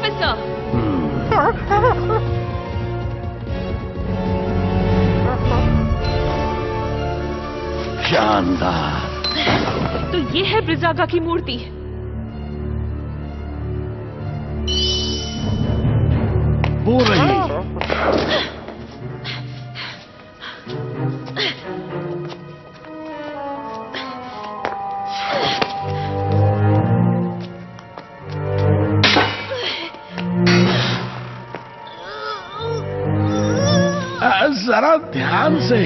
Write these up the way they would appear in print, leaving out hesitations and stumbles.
Officer. शानदार। तो ये है ब्रिजागा की मूर्ति। वो रही। जरा ध्यान से।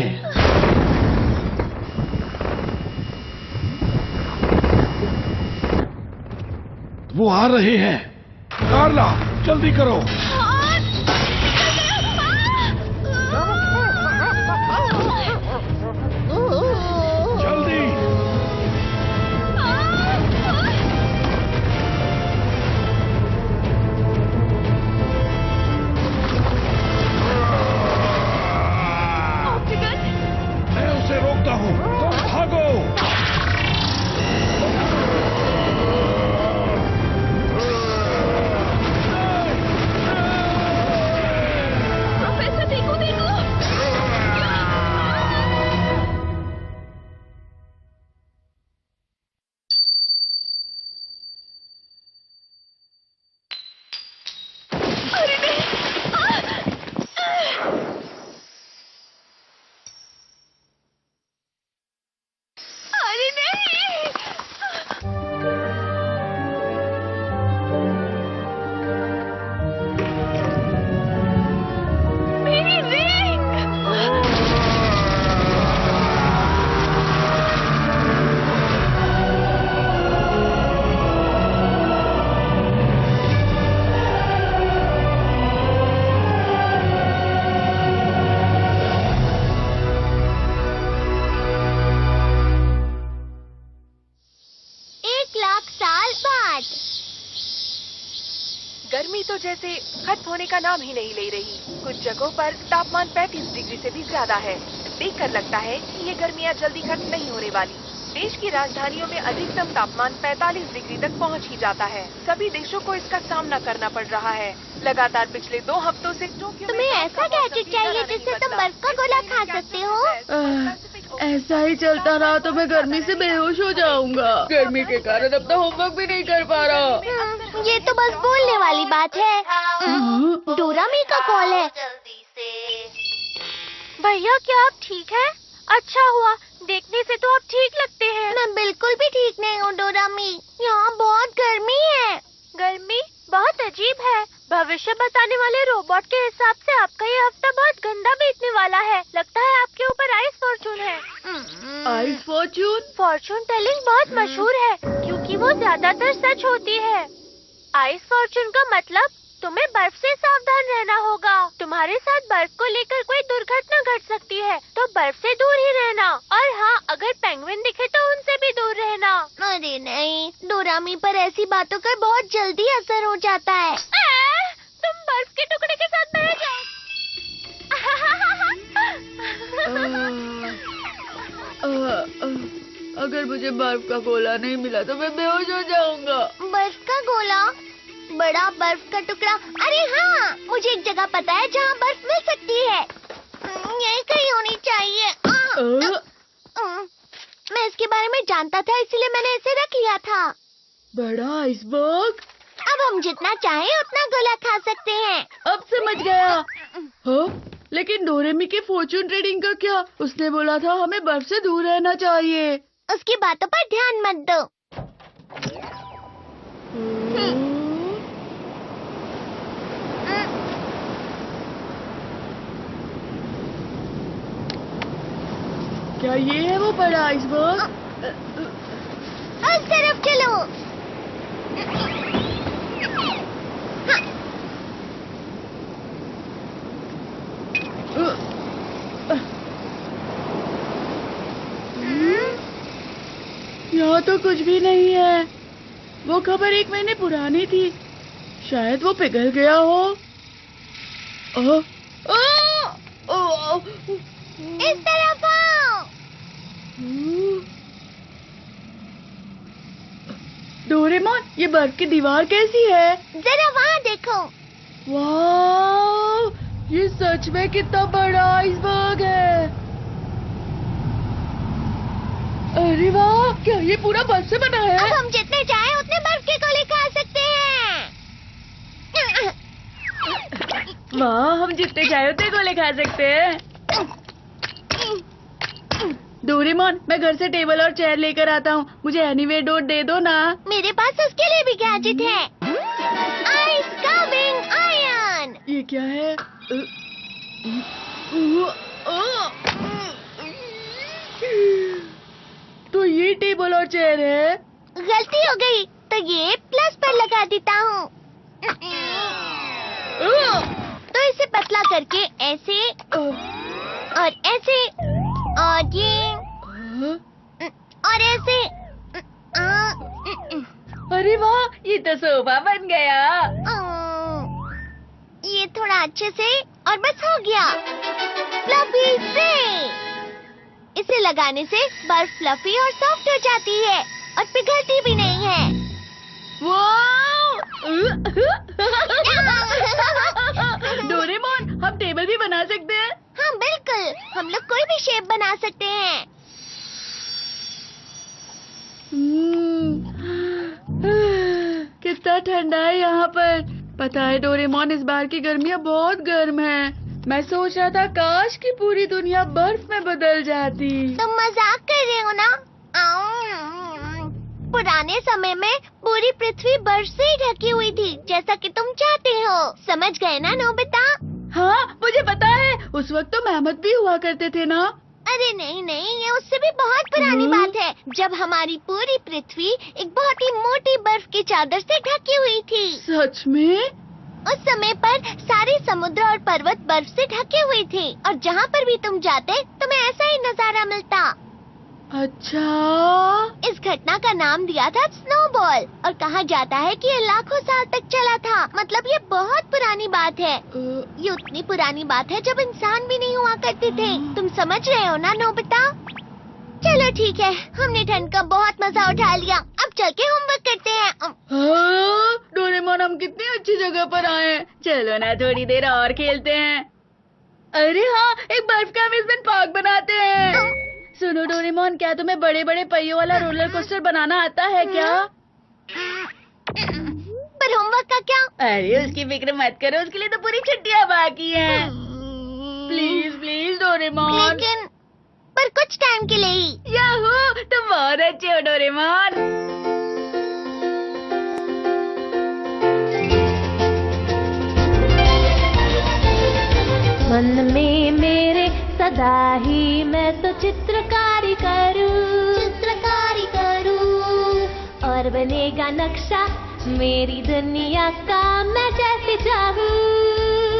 वो आ रहे हैं। कार्ला, जल्दी करो। जल्दी। मैं उसे रोकता हूँ, तुम भागो। प्रोफेसर देखो देखो। अरे नहीं। अरे नहीं। मेरी रिंग। गर्मी तो जैसे खत्म होने का नाम ही नहीं ले रही। कुछ जगहों पर तापमान 35 डिग्री से भी ज्यादा है। देखकर लगता है कि ये गर्मियाँ जल्दी खत्म नहीं होने वाली। देश की राजधानियों में अधिकतम तापमान 45 डिग्री तक पहुंच ही जाता है। सभी देशों को इसका सामना करना पड़ रहा है। लगातार पिछले 2 हफ्तों से टोक्यो में तुम्हें ऐसा गैजेट चाहिए जिससे तुम बर्फ का गोला खा सकते हो? ऐसा ही चलता रहा तो मैं गर्मी से बेहोश हो जाऊंगा। गर्मी के कारण अपना होमवर्क भी नहीं कर पा रहा। ये तो बस बोलने वाली बात है। डोरामी का कॉल है। भैया क्या आप ठीक हैं? अच्छा हुआ, देखने से तो आप ठीक लगते हैं। मैं बिल्कुल भी ठीक नहीं हूँ डोरामी। यहाँ बहुत गर्मी है। गर्मी बहुत अजीब है। भविष्य बताने वाले रोबोट के हिसाब से आपका ये हफ्ता बहुत गंदा बीतने वाला है। लगता है आपके ऊपर आइस फॉर्चून है। Ice Fortune? फॉर्चून टेलिंग बहुत मशहूर है क्योंकि वो ज्यादातर सच होती है। आइस फॉर्चून का मतलब तुम्हें बर्फ से सावधान रहना होगा। तुम्हारे साथ बर्फ को लेकर कोई दुर्घटना घट सकती है, तो बर्फ से दूर ही रहना। और हाँ, अगर पेंगुइन दिखे तो उनसे भी दूर रहना। अरे नहीं, डोरामी पर ऐसी बातों का बहुत जल्दी असर हो जाता है। तुम बर्फ के टुकड़े के साथ बह जाओ। अगर मुझे बर्फ का गोला नहीं मिला तो मैं बेहोश हो जाऊंगा। बर्फ का गोला? बड़ा बर्फ का टुकड़ा? अरे हाँ, मुझे एक जगह पता है जहाँ बर्फ मिल सकती है। यही कहीं होनी चाहिए। मैं इसके बारे में जानता था, इसलिए मैंने इसे रख लिया था। बड़ा आइसबर्ग? अब हम जितना चाहें उतना गोला खा सकते हैं। अब समझ गया। हाँ? लेकिन डोरेमी के फॉर्चून ट्रेडिंग का क्या? उसने बोला था हमें बर्फ से दूर रहना चाहिए। उसकी बातों पर ध्यान मत दो। क्या ये है वो बड़ा आइसबर्ग? उस तरफ चलो। यहाँ तो कुछ भी नहीं है। वो खबर 1 महीने पुरानी थी। शायद वो पिघल गया हो। इस तरफ आओ। डोरेमोन, ये बर्फ की दीवार कैसी है? जरा वहाँ देखो। वाह, ये सच में कितना बड़ा आइसबर्ग है। अरे वाह, क्या ये पूरा बर्फ से बना है? अब हम जितने चाहे उतने बर्फ के गोले खा सकते हैं। वाह, हम जितने चाहे उतने गोले खा सकते हैं। डोरेमोन, मैं घर से टेबल और चेयर लेकर आता हूँ। मुझे एनीवे डोर दे दो ना। मेरे पास उसके लिए भी गैजेट है। Ice carving iron. ये क्या है? तो ये टेबल और चेयर है। गलती हो गई, तो ये प्लस पर लगा देता हूँ। तो इसे पतला करके ऐसे और ऐसे और ये और ऐसे। अरे वाह, ये तो सोफा बन गया। ये थोड़ा अच्छे से और बस हो गया। फ्लफी से इसे लगाने से बर्फ फ्लफी और सॉफ्ट हो जाती है और पिघलती भी नहीं है। डोरेमोन, हम टेबल भी बना सकते हैं। हाँ बिल्कुल, हम लोग कोई भी शेप बना सकते हैं। कितना ठंडा है यहाँ पर। पता है डोरेमोन, इस बार की गर्मियाँ बहुत गर्म है। मैं सोच रहा था काश कि पूरी दुनिया बर्फ में बदल जाती। तुम मजाक कर रहे हो ना? पुराने समय में पूरी पृथ्वी बर्फ से ही ढकी हुई थी, जैसा कि तुम चाहते हो। समझ गए ना नोबिता? हाँ, मुझे पता है। उस वक्त तो मेहमत भी हुआ करते थे ना। अरे नहीं नहीं, ये उससे भी बहुत पुरानी बात है, जब हमारी पूरी पृथ्वी एक बहुत ही मोटी बर्फ की चादर से ढकी हुई थी। सच में? उस समय पर सारे समुद्र और पर्वत बर्फ से ढके हुए थे और जहाँ पर भी तुम जाते तुम्हें ऐसा ही नजारा मिलता। अच्छा, इस घटना का नाम दिया था स्नोबॉल और कहा जाता है कि ये लाखों साल तक चला था। मतलब ये बहुत पुरानी बात है। ये उतनी पुरानी बात है जब इंसान भी नहीं हुआ करते थे। तुम समझ रहे हो ना नोबिता? चलो ठीक है, हमने ठंड का बहुत मजा उठा लिया। अब चल के होमवर्क करते हैं। हाँ, डोरेमोन, हम कितनी अच्छी जगह पर आए हैं। चलो ना थोड़ी देर और खेलते हैं। अरे हाँ, एक बर्फ का अम्यूजमेंट पार्क बनाते हैं। सुनो डोरेमोन, क्या तुम्हें बड़े बड़े पहियों वाला रोलर कोस्टर बनाना आता है क्या? पर होमवर्क का क्या? अरे उसकी फिक्र मत करो, उसके लिए तो पूरी छुट्टियाँ बाकी हैं। Please please Doraemon. लेकिन पर कुछ टाइम के लिए ही। याहू, तुम बहुत अच्छे हो डोरेमोन। मन में मेरे सदा ही मैं तो चित्रकारी करूं और बनेगा नक्शा मेरी दुनिया का मैं जैसे चाहूं।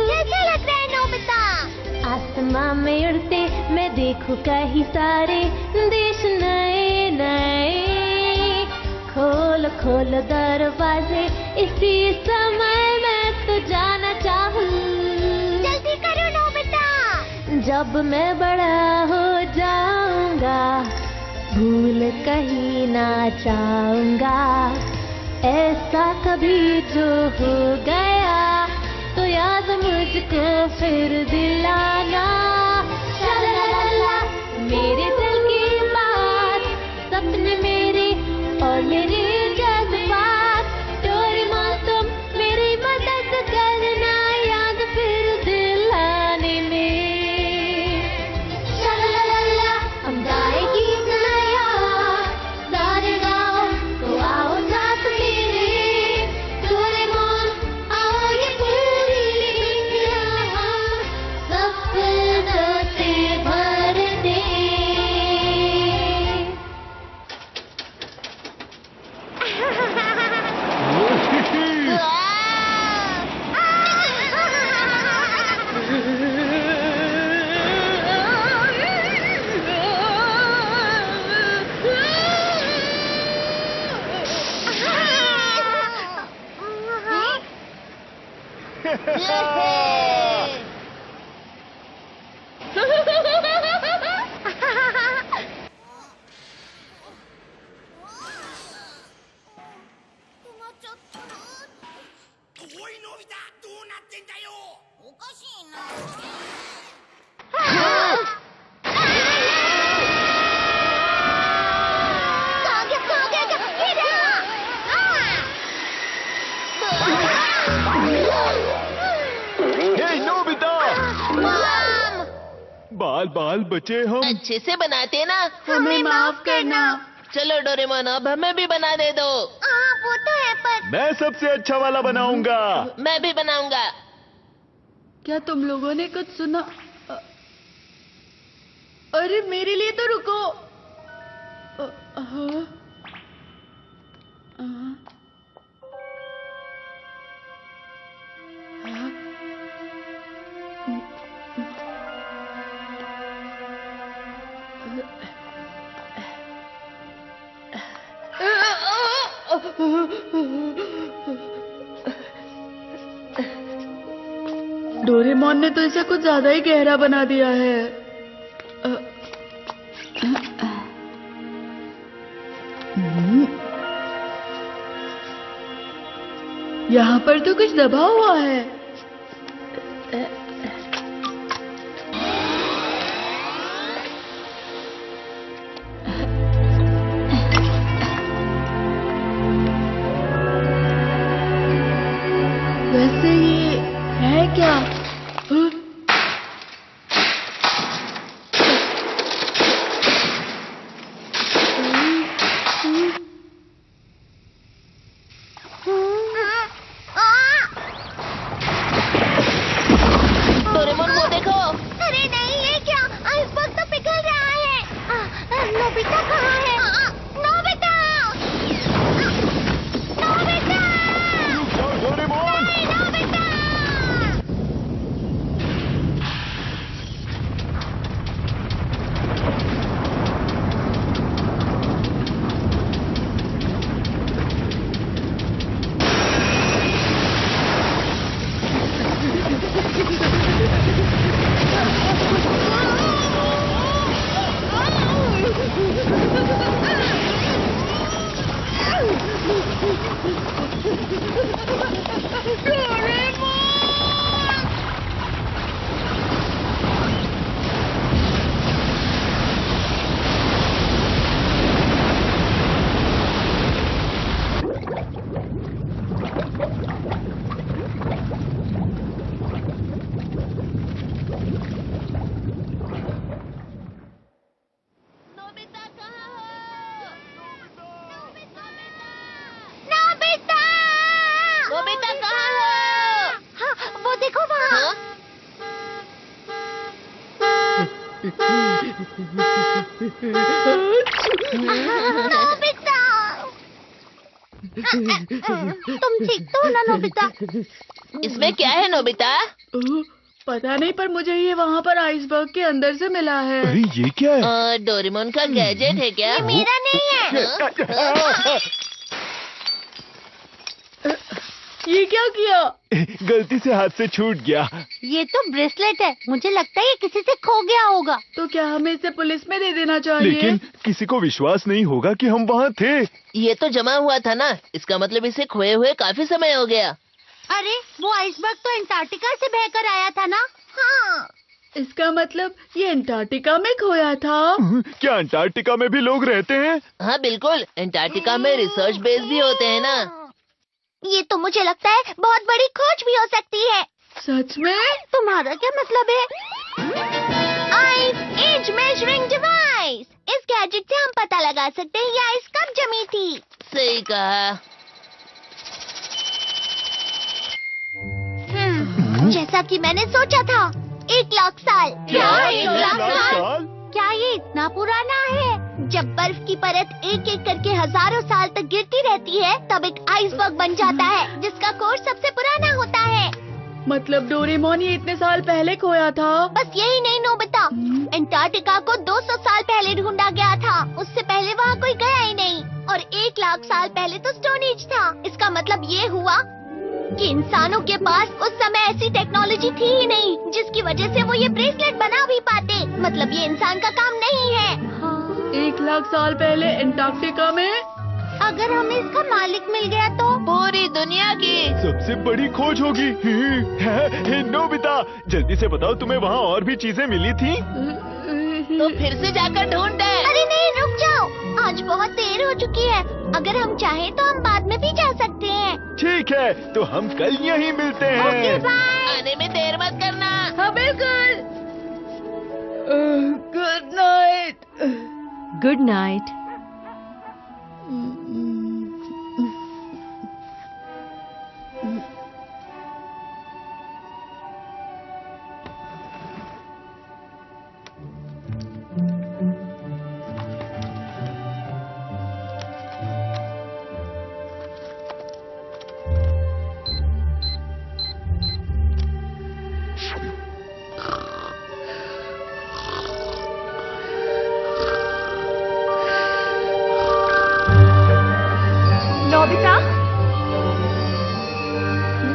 कैसा लग रहा है नोबिता? आसमां में उड़ते मैं देखूं कहीं सारे देश नए नए। खोल खोल दरवाजे, इसी समय मैं तो जाना चाहूं। जल्दी करो नोबिता। जब मैं बड़ा हो जाऊंगा भूल कहीं ना जाऊंगा। ऐसा कभी जो हो गया तो याद मुझको फिर दिलाना। ला मेरे दिल की बात, सपने मेरे और मेरे जज्बात। डोरेमोन तुम मेरी मदद करना याद फिर दिलाने में। ला हम गाए गीत नया सारे गाओ तो आओ साथ मेरे। डोरेमोन आओ ये पूरी दुनिया हम सपनों से भर दे। हे नोबिता, बाल बाल बचे हम। अच्छे से बनाते ना। हमें माफ करना। चलो डोरेमोन, अब हमें भी बना दे दो। वो तो है पर मैं सबसे अच्छा वाला बनाऊंगा। मैं भी बनाऊंगा। क्या तुम लोगों ने कुछ सुना? अरे मेरे लिए तो रुको। हाँ। हाँ। डोरेमोन ने तो इसे कुछ ज्यादा ही गहरा बना दिया है। यहाँ पर तो कुछ दबा हुआ है। वैसे ये है क्या? डोरेमोन वो देखो। अरे नहीं, ये क्या? आइसबर्ग तो पिघल रहा है। नोबिता कहाँ है? Nobita! Nobita! Doraemon, Nobita! Nobita कहाँ हो? हाँ, वो देखो वहाँ। हाँ? नोबिता! तुम ठीक तो हो ना नोबिता? इसमें क्या है नोबिता? पता नहीं, पर मुझे ये वहाँ पर आइसबर्ग के अंदर से मिला है। अरे ये क्या है? डोरेमोन का गैजेट है क्या? मेरा नहीं है। ये क्या किया? गलती से हाथ से छूट गया। ये तो ब्रेसलेट है। मुझे लगता है ये किसी से खो गया होगा। तो क्या हमें इसे पुलिस में दे देना चाहिए? लेकिन किसी को विश्वास नहीं होगा कि हम वहाँ थे। ये तो जमा हुआ था ना, इसका मतलब इसे खोए हुए काफी समय हो गया। अरे वो आइसबर्ग तो अंटार्कटिका से बहकर आया था ना? हाँ। इसका मतलब ये अंटार्कटिका में खोया था। क्या अंटार्कटिका में भी लोग रहते हैं? हाँ बिल्कुल, अंटार्कटिका में रिसर्च बेस भी होते हैं ना। ये तो मुझे लगता है बहुत बड़ी खोज भी हो सकती है। सच में? तुम्हारा क्या मतलब है? Ice age measuring device. इस गैजेट से हम पता लगा सकते हैं ये आइस कब जमी थी। सही कहा। जैसा कि मैंने सोचा था, 1 लाख साल। क्या? 1 लाख साल? क्या ये इतना पुराना है? जब बर्फ की परत एक एक करके हजारों साल तक गिरती रहती है, तब एक आइसबर्ग बन जाता है, जिसका कोर सबसे पुराना होता है। मतलब डोरेमोन ये इतने साल पहले खोया था? बस यही नहीं नोबिता, अंटार्कटिका को 200 साल पहले ढूंढा गया था। उससे पहले वहाँ कोई गया ही नहीं। और 1 लाख साल पहले तो स्टोन एज था। इसका मतलब ये हुआ कि इंसानों के पास उस समय ऐसी टेक्नोलॉजी थी ही नहीं जिसकी वजह से वो ये ब्रेसलेट बना भी पाते। मतलब ये इंसान का काम नहीं है। 1 लाख साल पहले अंटार्कटिका में? अगर हमें इसका मालिक मिल गया तो? पूरी दुनिया की। सबसे बड़ी खोज होगी। हे नोबिता, जल्दी से बताओ तुम्हें वहाँ और भी चीजें मिली थी? तो फिर से जाकर ढूंढते। अरे नहीं, रुक जाओ, आज बहुत देर हो चुकी है। अगर हम चाहें तो हम बाद में भी जा सकते हैं। ठीक है, तो हम कल यहीं मिलते ओके हैं। बाय। आने में देर मत करना। हाँ बिल्कुल। Good night. Good night. Nobita,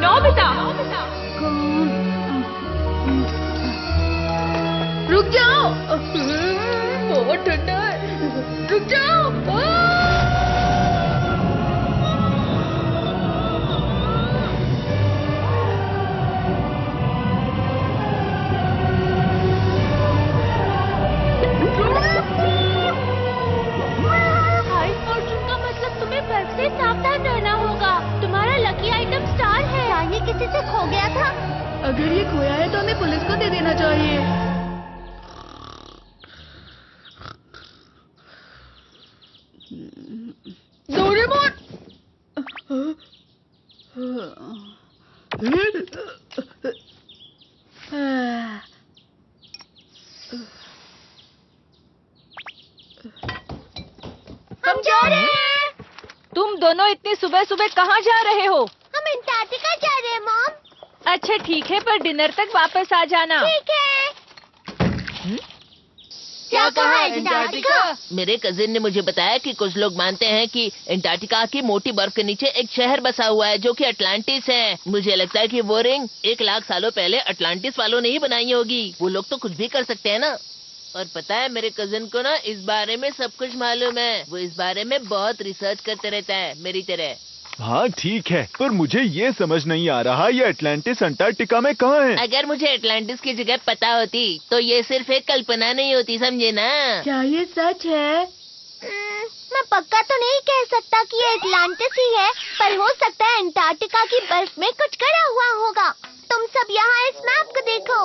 Nobita, रुक जाओ, बहुत ठंडा है। रुक जाओ। आइस फॉर्चून का मतलब तुम्हें बर्फ से सावधान रहना होगा। तुम्हारा लकी आइटम स्टार है। क्या ये किसी से खो गया था? अगर ये खोया है तो हमें पुलिस को दे देना चाहिए। डोरेमोन! हम जा रहे हैं। तुम दोनों इतनी सुबह सुबह कहाँ जा रहे हो? हम अंटार्कटिका जा रहे हैं मॉम। अच्छा ठीक है, पर डिनर तक वापस आ जाना। ठीक है। क्या कहा अंटार्कटिका? मेरे कजिन ने मुझे बताया कि कुछ लोग मानते हैं कि अंटार्कटिका की मोटी बर्फ के नीचे एक शहर बसा हुआ है जो कि अटलांटिस है। मुझे लगता है कि वो रिंग 1 लाख सालों पहले अटलांटिस वालों ने ही बनाई होगी। वो लोग तो कुछ भी कर सकते हैं ना। और पता है, मेरे कजिन को ना इस बारे में सब कुछ मालूम है। वो इस बारे में बहुत रिसर्च करते रहता है, मेरी तरह। हाँ ठीक है, पर मुझे ये समझ नहीं आ रहा ये अटलांटिस अंटार्कटिका में कहाँ है? अगर मुझे अटलांटिस की जगह पता होती तो ये सिर्फ एक कल्पना नहीं होती, समझे ना। क्या ये सच है? मैं पक्का तो नहीं कह सकता कि ये अटलांटिस ही है, पर हो सकता है अंटार्कटिका की बर्फ में कुछ गड़ा हुआ होगा। तुम सब यहाँ इस मैप को देखो।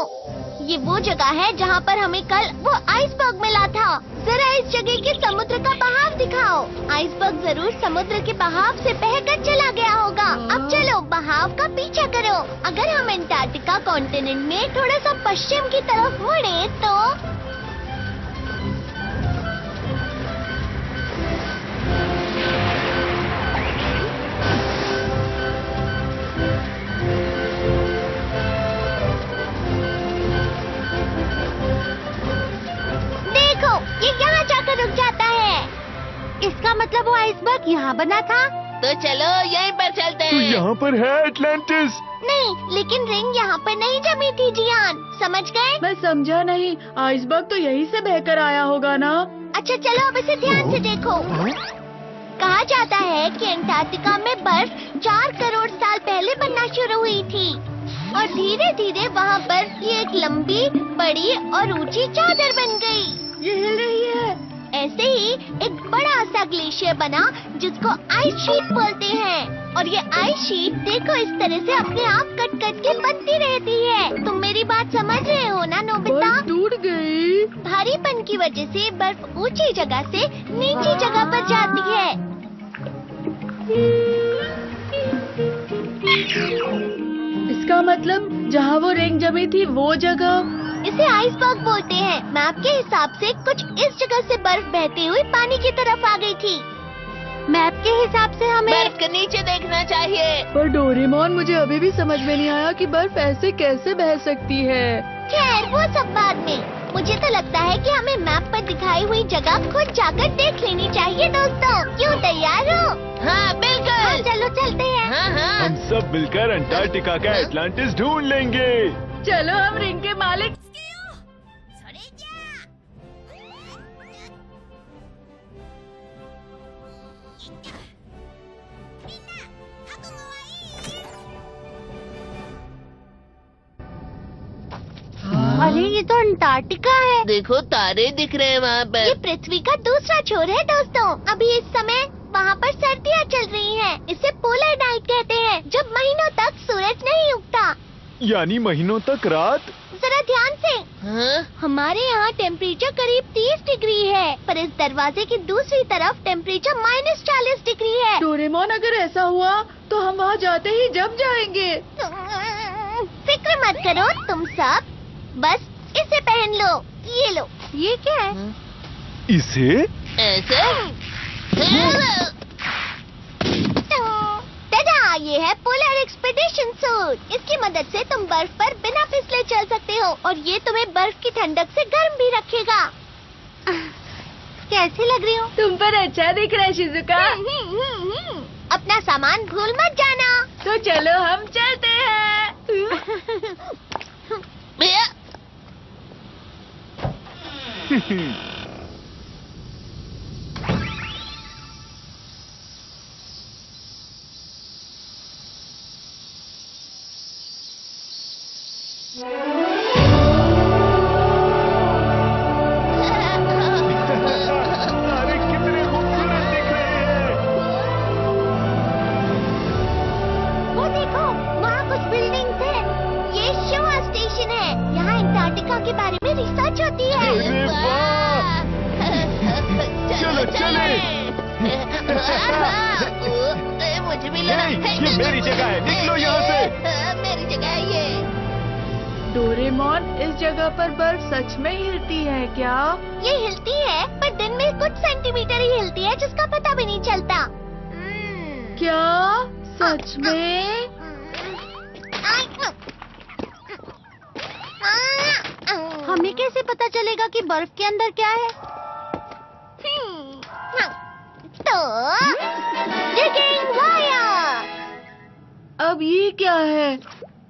ये वो जगह है जहाँ पर हमें कल वो आइसबर्ग मिला था। जरा इस जगह के समुद्र का बहाव दिखाओ। आइसबर्ग जरूर समुद्र के बहाव से बहकर चला गया होगा। अब चलो बहाव का पीछा करो। अगर हम अंटार्कटिका कॉन्टिनेंट में थोड़ा सा पश्चिम की तरफ मुड़े तो ये यहाँ जाकर रुक जाता है। इसका मतलब वो आइसबर्ग यहाँ बना था। तो चलो यहीं पर चलते तो हैं। यहाँ पर है अटलांटिस। नहीं, लेकिन रिंग यहाँ पर नहीं जमी थी जियान, समझ गए? मैं समझा नहीं। आइसबर्ग तो यहीं से बहकर आया होगा ना? अच्छा चलो अब इसे ध्यान से देखो। कहा जाता है कि अंटार्कटिका में बर्फ 4 करोड़ साल पहले बनना शुरू हुई थी और धीरे धीरे वहाँ बर्फ की एक लंबी, बड़ी और ऊंची चादर बन गई। ये हिल रही है। ऐसे ही एक बड़ा सा ग्लेशियर बना जिसको आइस शीट बोलते हैं। और ये आइस शीट देखो इस तरह से अपने आप कट कट के बनती रहती है। तुम मेरी बात समझ रहे हो ना नोबिता? बर्फ टूट गई। भारीपन की वजह से बर्फ ऊंची जगह से नीची जगह पर जाती है। इसका मतलब जहाँ वो रिंग जमी थी वो जगह। इसे आइसबर्ग बोलते हैं। मैप के हिसाब से कुछ इस जगह से बर्फ बहती हुई पानी की तरफ आ गई थी। मैप के हिसाब से हमें बर्फ के नीचे देखना चाहिए। पर डोरेमोन, मुझे अभी भी समझ में नहीं आया कि बर्फ ऐसे कैसे बह सकती है। खैर वो सब बाद में। मुझे तो लगता है कि हमें मैप पर दिखाई हुई जगह खुद जाकर देख लेनी चाहिए दोस्तों। क्यों, तैयार हो? हाँ बिल्कुल। हाँ, चलो चलते हैं। हाँ हाँ। हम सब मिलकर अंटार्कटिका का अटलांटिस ढूंढ लेंगे। चलो हम रिंग के मालिक अरे ये तो अंटार्कटिका है। देखो तारे दिख रहे हैं वहाँ ये पर। पृथ्वी का दूसरा छोर है दोस्तों। अभी इस समय वहाँ पर सर्दियाँ चल रही हैं। इसे पोलर नाइट कहते हैं, जब महीनों तक सूरज नहीं उगता। यानी महीनों तक रात। जरा ध्यान से। हाँ? हमारे यहाँ टेम्परेचर करीब 30 डिग्री है, पर इस दरवाजे की दूसरी तरफ टेम्परेचर -40 डिग्री है। डोरेमोन, अगर ऐसा हुआ तो हम वहाँ जाते ही जम जाएंगे। फिक्र मत करो तुम सब, बस इसे पहन लो। ये लो। ये क्या है? इसे? ऐसे? टडा, ये है पोलर एक्सपेडिशन सूट। इसकी मदद से तुम बर्फ पर बिना फिसले चल सकते हो और ये तुम्हें बर्फ की ठंडक से गर्म भी रखेगा। कैसी लग रही हूँ? तुम पर अच्छा दिख रहा है शिजुका। अपना सामान भूल मत जाना। तो चलो हम चलते हैं। भैया तारे कितने खूबसूरत दिख रहे हैं। वो देखो, वहाँ कुछ बिल्डिंग्स हैं। ये शोआ स्टेशन है। यहाँ अंटार्कटिका के बारे में रिसर्च होती है। अरे वाह! चलो चले। मुझे भी ये मेरी जगह है, निकलो यहाँ से। मेरी जगह है ये। डोरेमोन, इस जगह पर बर्फ सच में हिलती है क्या? ये हिलती है, पर दिन में कुछ सेंटीमीटर ही हिलती है, जिसका पता भी नहीं चलता। क्या सच में? हमें कैसे पता चलेगा कि बर्फ के अंदर क्या है? तो डिगिंग वायर। अब ये क्या है?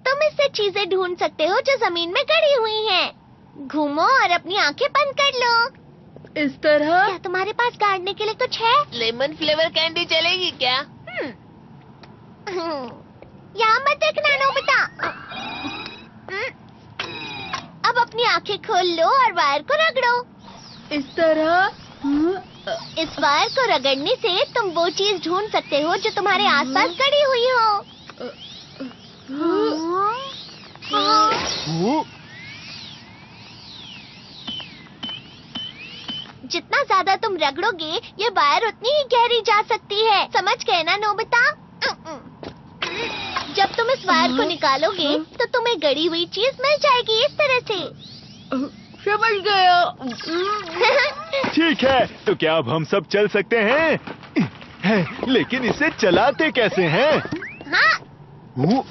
तुम इससे चीजें ढूंढ सकते हो जो जमीन में गड़ी हुई हैं। घूमो और अपनी आंखें बंद कर लो। इस तरह? क्या तुम्हारे पास गाड़ने के लिए कुछ है? लेमन फ्लेवर कैंडी चलेगी क्या? यहाँ मत देखना नोबिता। अब अपनी आंखें खोल लो और वायर को रगड़ो। इस तरह? इस वायर को रगड़ने से तुम वो चीज ढूंढ सकते हो जो तुम्हारे आसपास गड़ी हुई हो। वो जितना ज्यादा तुम रगड़ोगे, ये वायर उतनी ही गहरी जा सकती है। समझ गए ना नोबिता? जब तुम इस वायर को निकालोगे तो तुम्हें गड़ी हुई चीज मिल जाएगी, इस तरह से। समझ गया। ठीक है, तो क्या अब हम सब चल सकते हैं? लेकिन इसे चलाते कैसे हैं? हाँ, वो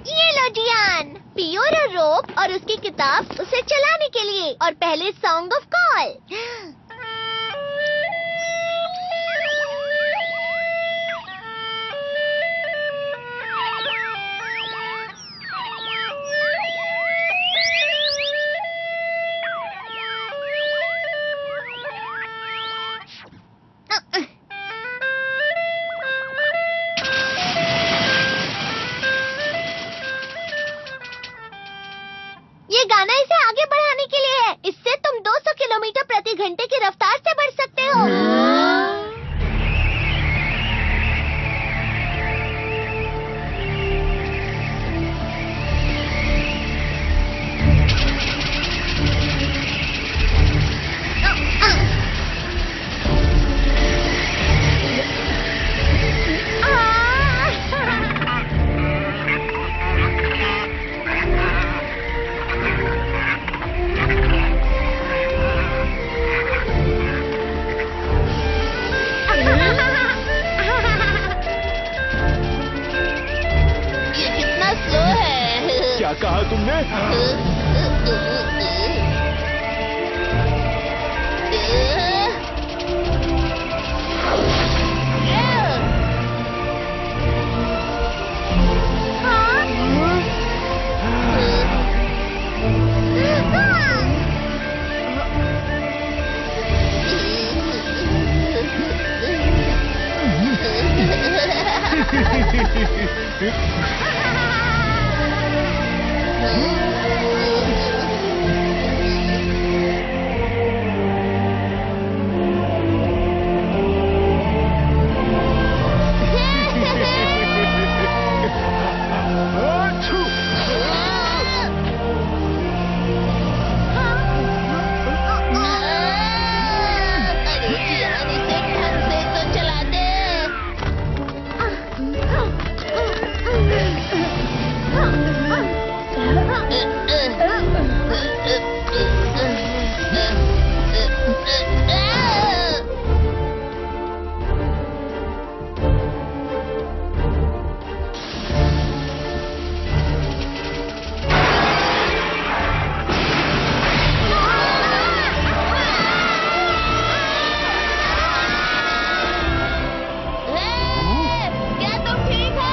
ये लो जियान, पियोरो रोप और उसकी किताब उसे चलाने के लिए। और पहले सॉन्ग ऑफ कॉल। ये गाना इसे आगे बढ़ाने के लिए है। इससे तुम 200 किलोमीटर प्रति घंटे की रफ्तार से बढ़ सकते हो। ये कितना स्लो है। क्या कहा तुमने? अरे यार, इसे ढंग से तो चला दे। क्या तुम ठीक हो?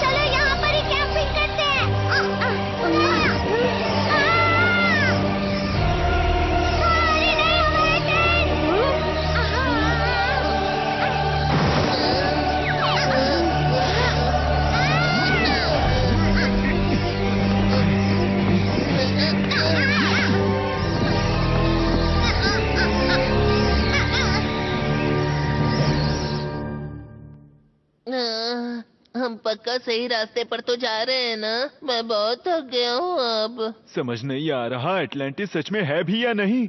चलो यहाँ पर ही कैंपिंग करते हैं। अरे नहीं, हमारे हम पक्का सही रास्ते पर तो जा रहे हैं ना? मैं बहुत थक गया हूँ अब। समझ नहीं आ रहा एटलांटिस सच में है भी या नहीं।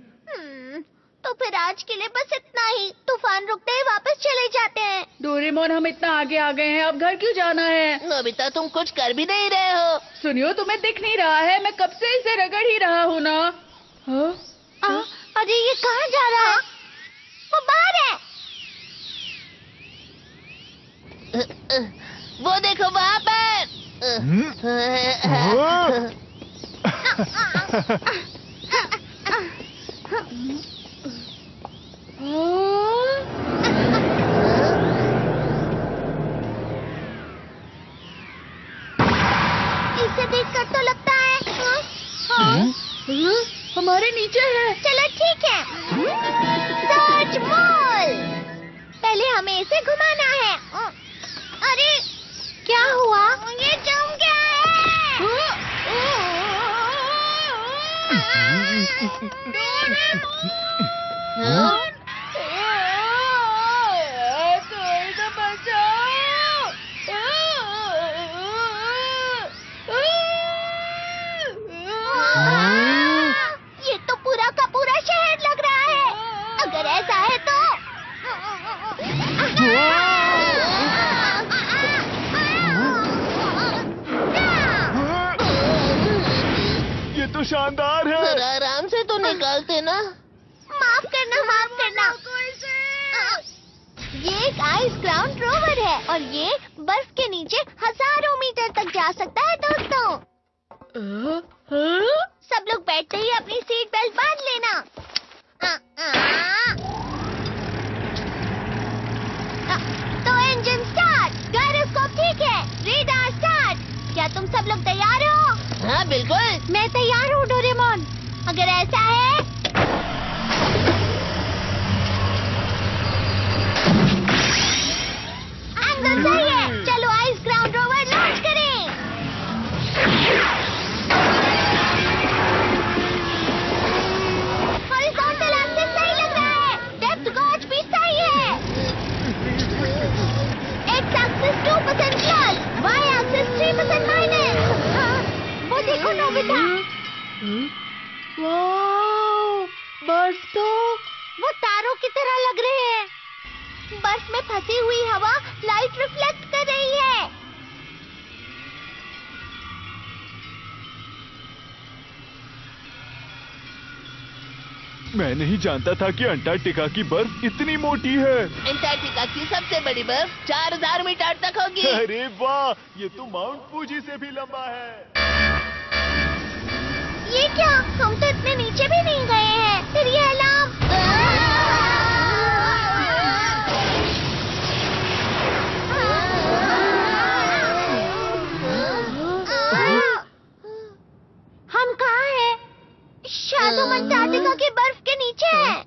तो फिर आज के लिए बस इतना ही। तूफान रुकते ही वापस चले जाते हैं। डोरेमोन, हम इतना आगे आ गए हैं, अब घर क्यों जाना है? नोबिता, तुम कुछ कर भी नहीं रहे हो। सुनियो, तुम्हें दिख नहीं रहा है? मैं कब से इसे रगड़ ही रहा हूँ ना। हाँ? अरे ये कहाँ जा रहा है? वो बाहर है। वो देखो वहाँ पर। इसे देखकर तो लगता है हमारे नीचे है। चलो ठीक है। Search mall. पहले हमें इसे घुमाना है। अरे क्या हुआ? ये जम गया है। ये तो पूरा का पूरा शहर लग रहा है। अगर ऐसा है तो ये तो शानदार है। जरा आराम से तो निकालते ना। माफ करना, माफ करना। ये एक आइस ग्राउंड रोवर है और ये बर्फ के नीचे हजारों मीटर तक जा सकता है दोस्तों। सब लोग बैठते ही अपनी सीट बेल्ट बांध लेना। तो इंजन स्टार्ट, गायरोस्कोप ठीक है, रेडार स्टार्ट। क्या तुम सब लोग तैयार हो? हाँ बिल्कुल। मैं तैयार हूँ डोरेमोन। अगर ऐसा है एंगल सही है। चलो आइस ग्राउंड रोवर लॉन्च करें। हॉरिजॉन्टल एक्सेस बर्फ में फंसी हुई हवा लाइट रिफ्लेक्ट कर रही है। मैं नहीं जानता था कि अंटार्कटिका की बर्फ इतनी मोटी है। अंटार्कटिका की सबसे बड़ी बर्फ 4000 मीटर तक होगी। अरे वाह, ये तो माउंट फूजी से भी लंबा है। ये क्या, हम तो इतने नीचे भी नहीं गए हैं। फिर ये अलार्म। हम कहाँ हैं? शायद हम अंटार्कटिका की बर्फ के नीचे हैं।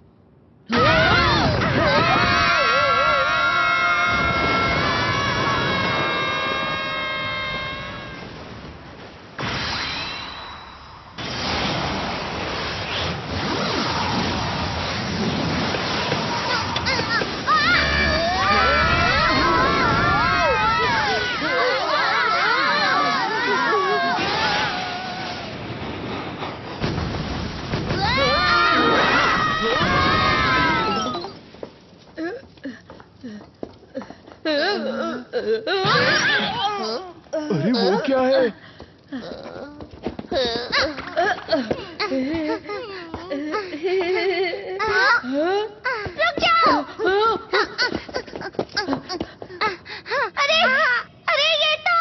अरे वो क्या है? रुक जाओ। अरे अरे ये तो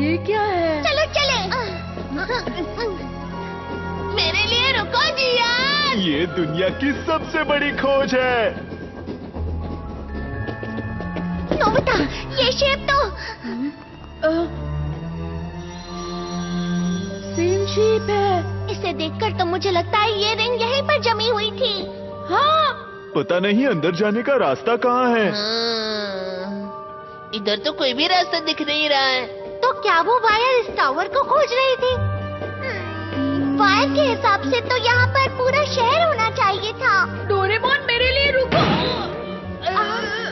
ये क्या है? चलो चले। मेरे लिए रुको जी यार। ये दुनिया की सबसे बड़ी खोज है। नोबिता, ये शेप तो सेम शेप है। इसे देखकर तो मुझे लगता है ये रिंग यहीं पर जमी हुई थी। हाँ, पता नहीं अंदर जाने का रास्ता कहाँ है। इधर तो कोई भी रास्ता दिख नहीं रहा है। तो क्या वो वायर इस टावर को खोज रही थी? वायर के हिसाब से तो यहाँ पर पूरा शहर होना चाहिए था। डोरेमोन मेरे लिए रुको।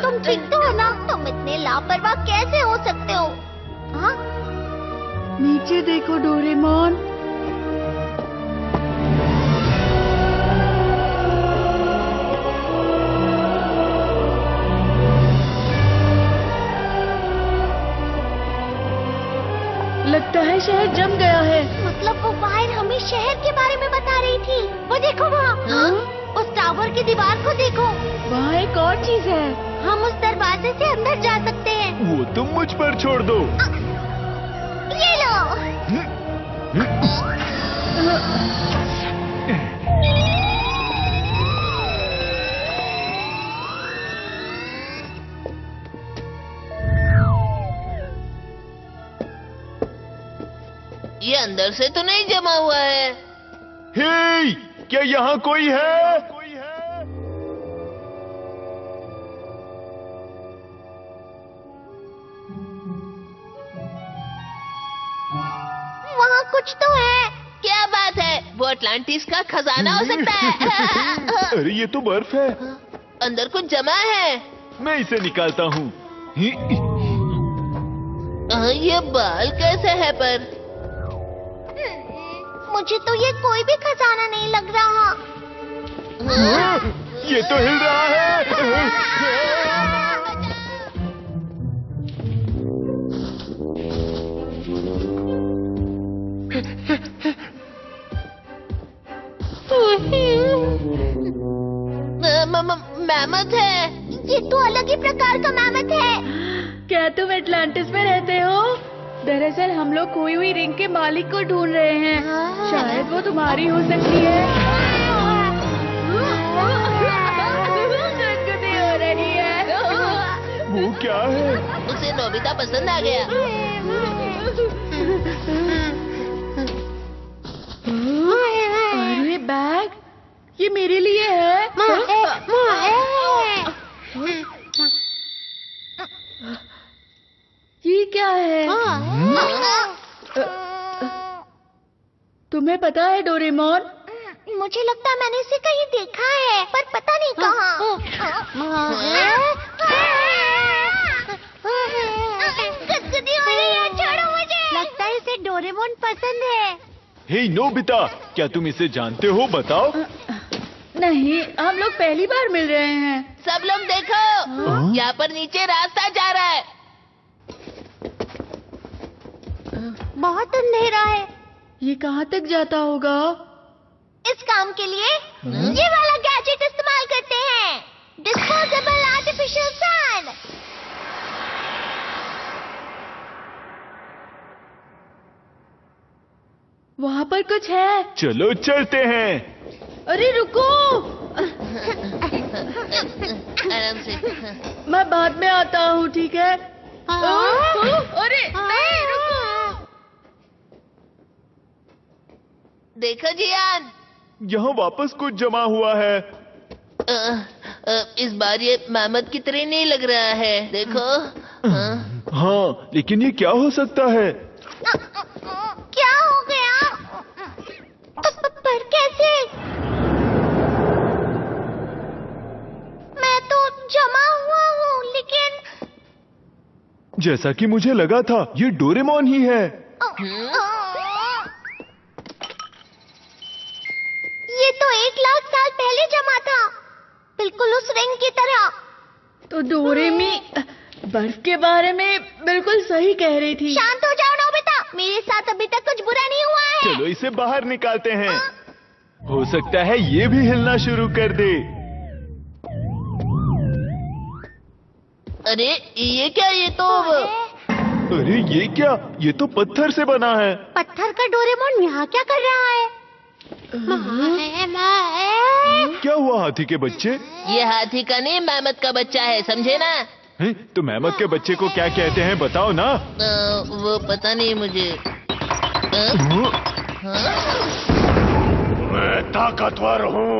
तुम ठीक तो हो ना? तुम इतने लापरवाह कैसे हो सकते हो? हाँ? नीचे देखो डोरेमोन। लगता है शहर जम गया है। मतलब वो वायर हमें शहर के बारे में बता रही थी। वो देखो वहाँ, उस टावर की दीवार को देखो। वहाँ एक और चीज है। हम उस दरवाजे से अंदर जा सकते हैं। वो तुम मुझ पर छोड़ दो। ये लो। ये अंदर से तो नहीं जमा हुआ है। हे, क्या यहाँ कोई है? वहाँ कुछ तो है। क्या बात है? वो अटलांटिस का खजाना हो सकता है। अरे ये तो बर्फ है। अंदर कुछ जमा है। मैं इसे निकालता हूँ। ये बाल कैसे है पर? मुझे तो ये कोई भी खजाना नहीं लग रहा। ये तो हिल रहा है। मैमथ है। ये तो अलग ही प्रकार का मैमथ है। क्या तुम एटलांटिस में रहते हो? दरअसल हम लोग खोई हुई रिंग के मालिक को ढूंढ रहे हैं। शायद वो तुम्हारी हो सकती है। गुदगुदी हो रही है। वो क्या है? उसे नोबिता पसंद आ गया। अरे बैग, ये मेरे लिए है। ये क्या है? तुम्हें पता है डोरेमोन? मुझे लगता है मैंने इसे कहीं देखा है, पर पता नहीं कहाँ। गुदगुदी हो रही है, छोड़ो मुझे। लगता है इसे डोरेमोन पसंद है। हे नोबिता, क्या तुम इसे जानते हो? बताओ। नहीं, हम लोग पहली बार मिल रहे हैं। सब लोग देखो, यहाँ पर नीचे रास्ता जा रहा है। बहुत अंधेरा है। ये कहाँ तक जाता होगा? इस काम के लिए ये वाला गैजेट इस्तेमाल करते हैं, डिस्पोजेबल आर्टिफिशियल सन। वहाँ पर कुछ है। चलो चलते हैं। अरे रुको, आराम से। मैं बाद में आता हूँ, ठीक है? अरे नहीं, रुको। देखो जियान, यहाँ वापस कुछ जमा हुआ है। इस बार ये मेहमत की तरह नहीं लग रहा है। देखो। हाँ, लेकिन ये क्या हो सकता है? क्या हो गया? पर कैसे? मैं तो जमा हुआ हूँ, लेकिन जैसा कि मुझे लगा था, ये डोरेमोन ही है। ये तो 1 लाख साल पहले जमा था, बिल्कुल उस रिंग की तरह। तो डोरेमी बर्फ के बारे में बिल्कुल सही कह रही थी। शांत हो जाओ नोबिता, मेरे साथ अभी तक कुछ बुरा नहीं हुआ है। चलो इसे बाहर निकालते हैं। हो सकता है ये भी हिलना शुरू कर दे। अरे ये क्या? ये तो अरे ये क्या? ये तो पत्थर से बना है। पत्थर का डोरेमोन यहाँ क्या कर रहा है? क्या हुआ हाथी के बच्चे? ये हाथी का नहीं, मेहमत का बच्चा है, समझे ना? हैं? तो मेहमत के बच्चे को क्या कहते हैं, बताओ ना। वो पता नहीं मुझे। मैं ताकतवर हूँ।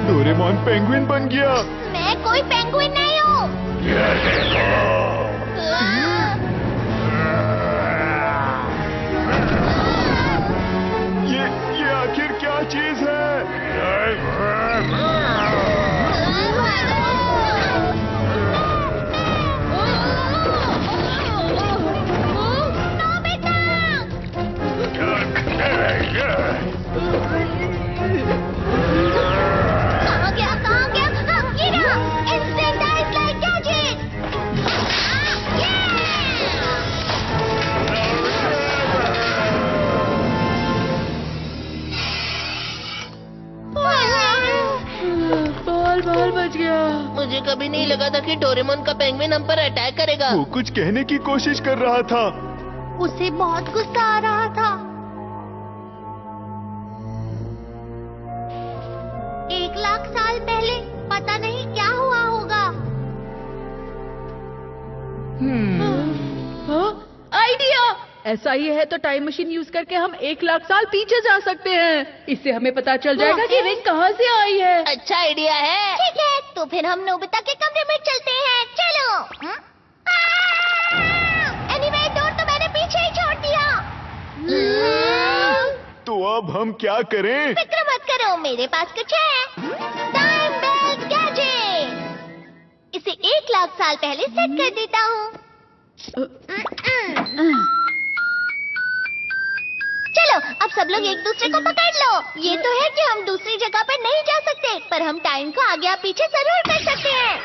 डोरेमोन पेंगुइन बन गया। मैं कोई पेंगुइन नहीं हूँ। ये देखो। ये आखिर क्या चीज है? कहाँ गया? गिरा। Instant ice like gadget। Ball बच गया। मुझे कभी नहीं लगा था कि डोरेमोन का पेंगुइन हम पर अटैक करेगा। वो कुछ कहने की कोशिश कर रहा था। उसे बहुत गुस्सा आ रहा था। 1 लाख साल पहले पता नहीं क्या हुआ होगा। आइडिया! ऐसा ही है तो टाइम मशीन यूज करके हम 1 लाख साल पीछे जा सकते हैं। इससे हमें पता चल जाएगा कि रिंग कहाँ से आई है। अच्छा आइडिया है। ठीक है, तो फिर हम नोबिता के कमरे में चलते हैं। चलो। एनीवे, डोर तो मैंने पीछे ही छोड़ दिया। तो अब हम क्या करें? फिक्र मत करो, मेरे पास कुछ है। Time belt gadget. इसे 1 लाख साल पहले सेट कर देता हूँ। चलो, अब सब लोग एक दूसरे को पकड़ लो। ये तो है कि हम दूसरी जगह पर नहीं जा सकते, पर हम टाइम को आगे या पीछे जरूर कर सकते हैं।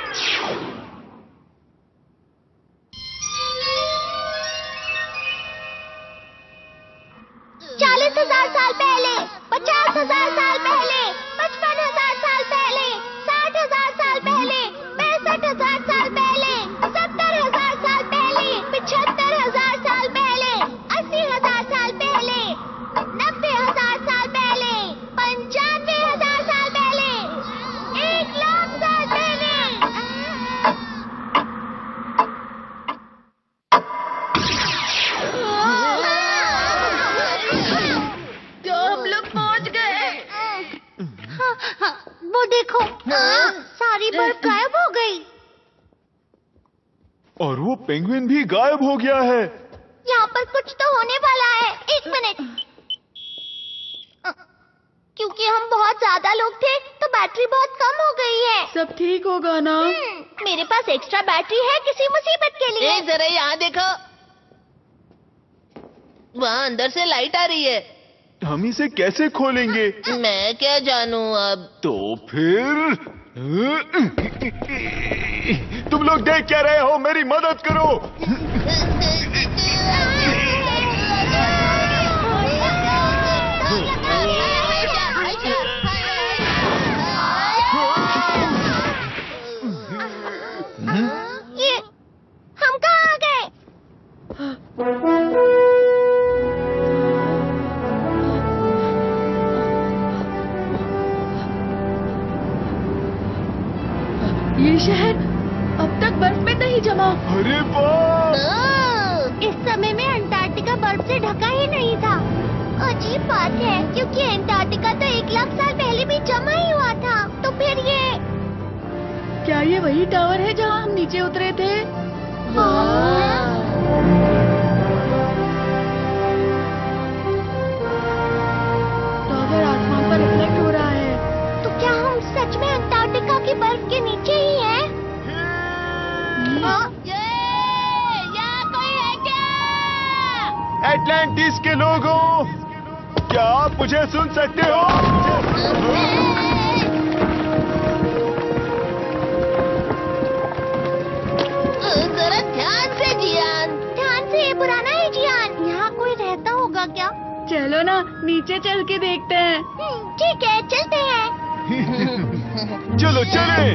40,000 साल पहले, 50,000 साल पहले, 55,000 साल पहले, 60,000 साल पहले, 65,000 साल पहले, 70,000 साल पहले, 75,000 साल पहले, 80,000 साल पहले, 90,000 साल पहले, 95,000 साल पहले, 1 लाख साल पहले। तो हम लोग पहुंच गए। हाँ, वो देखो, सारी बर्फ गायब हो गई। और वो पेंगुइन भी गायब हो गया है। यहाँ पर कुछ तो होने वाला है। 1 मिनट। क्योंकि हम बहुत ज्यादा लोग थे, तो बैटरी बहुत कम हो गई है। सब ठीक होगा ना? मेरे पास एक्स्ट्रा बैटरी है किसी मुसीबत के लिए। जरा यहाँ देखो। वहाँ अंदर से लाइट आ रही है। हम इसे कैसे खोलेंगे? मैं क्या जानूँ अब। तो फिर तुम लोग देख क्या रहे हो? मेरी मदद करो। ये हम कहाँ आ गए? ये शहर अब तक बर्फ में नहीं जमा। अरे वाह! इस समय में अंटार्कटिका बर्फ से ढका ही नहीं था। अजीब बात है, क्योंकि अंटार्कटिका तो 1 लाख साल पहले भी जमा ही हुआ था। तो फिर ये क्या ये वही टावर है जहाँ हम नीचे उतरे थे? टावर आसमान पर रिफ्लेक्ट हो रहा है। तो क्या हम सच में अंटार्कटिका की बर्फ के नीचे ही हैं? यहाँ कोई है क्या? एटलांटिस के लोगों, क्या आप मुझे सुन सकते हो? जरा ध्यान से जियान। ध्यान से, ये पुराना है जियान। यहाँ कोई रहता होगा क्या? चलो ना नीचे चल के देखते हैं। ठीक है, चलते हैं। चलो चले।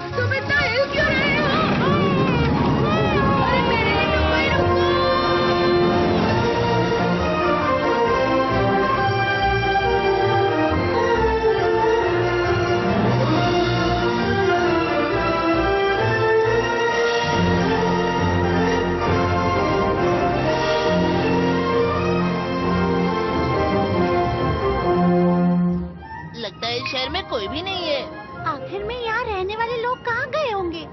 तुम इतना हिल क्यों रहे हो? अरे मेरे लिए तो कोई रुको। लगता है इस शहर में कोई भी नहीं है। आखिर में यहाँ रहने वाले लोग कहाँ गए होंगे?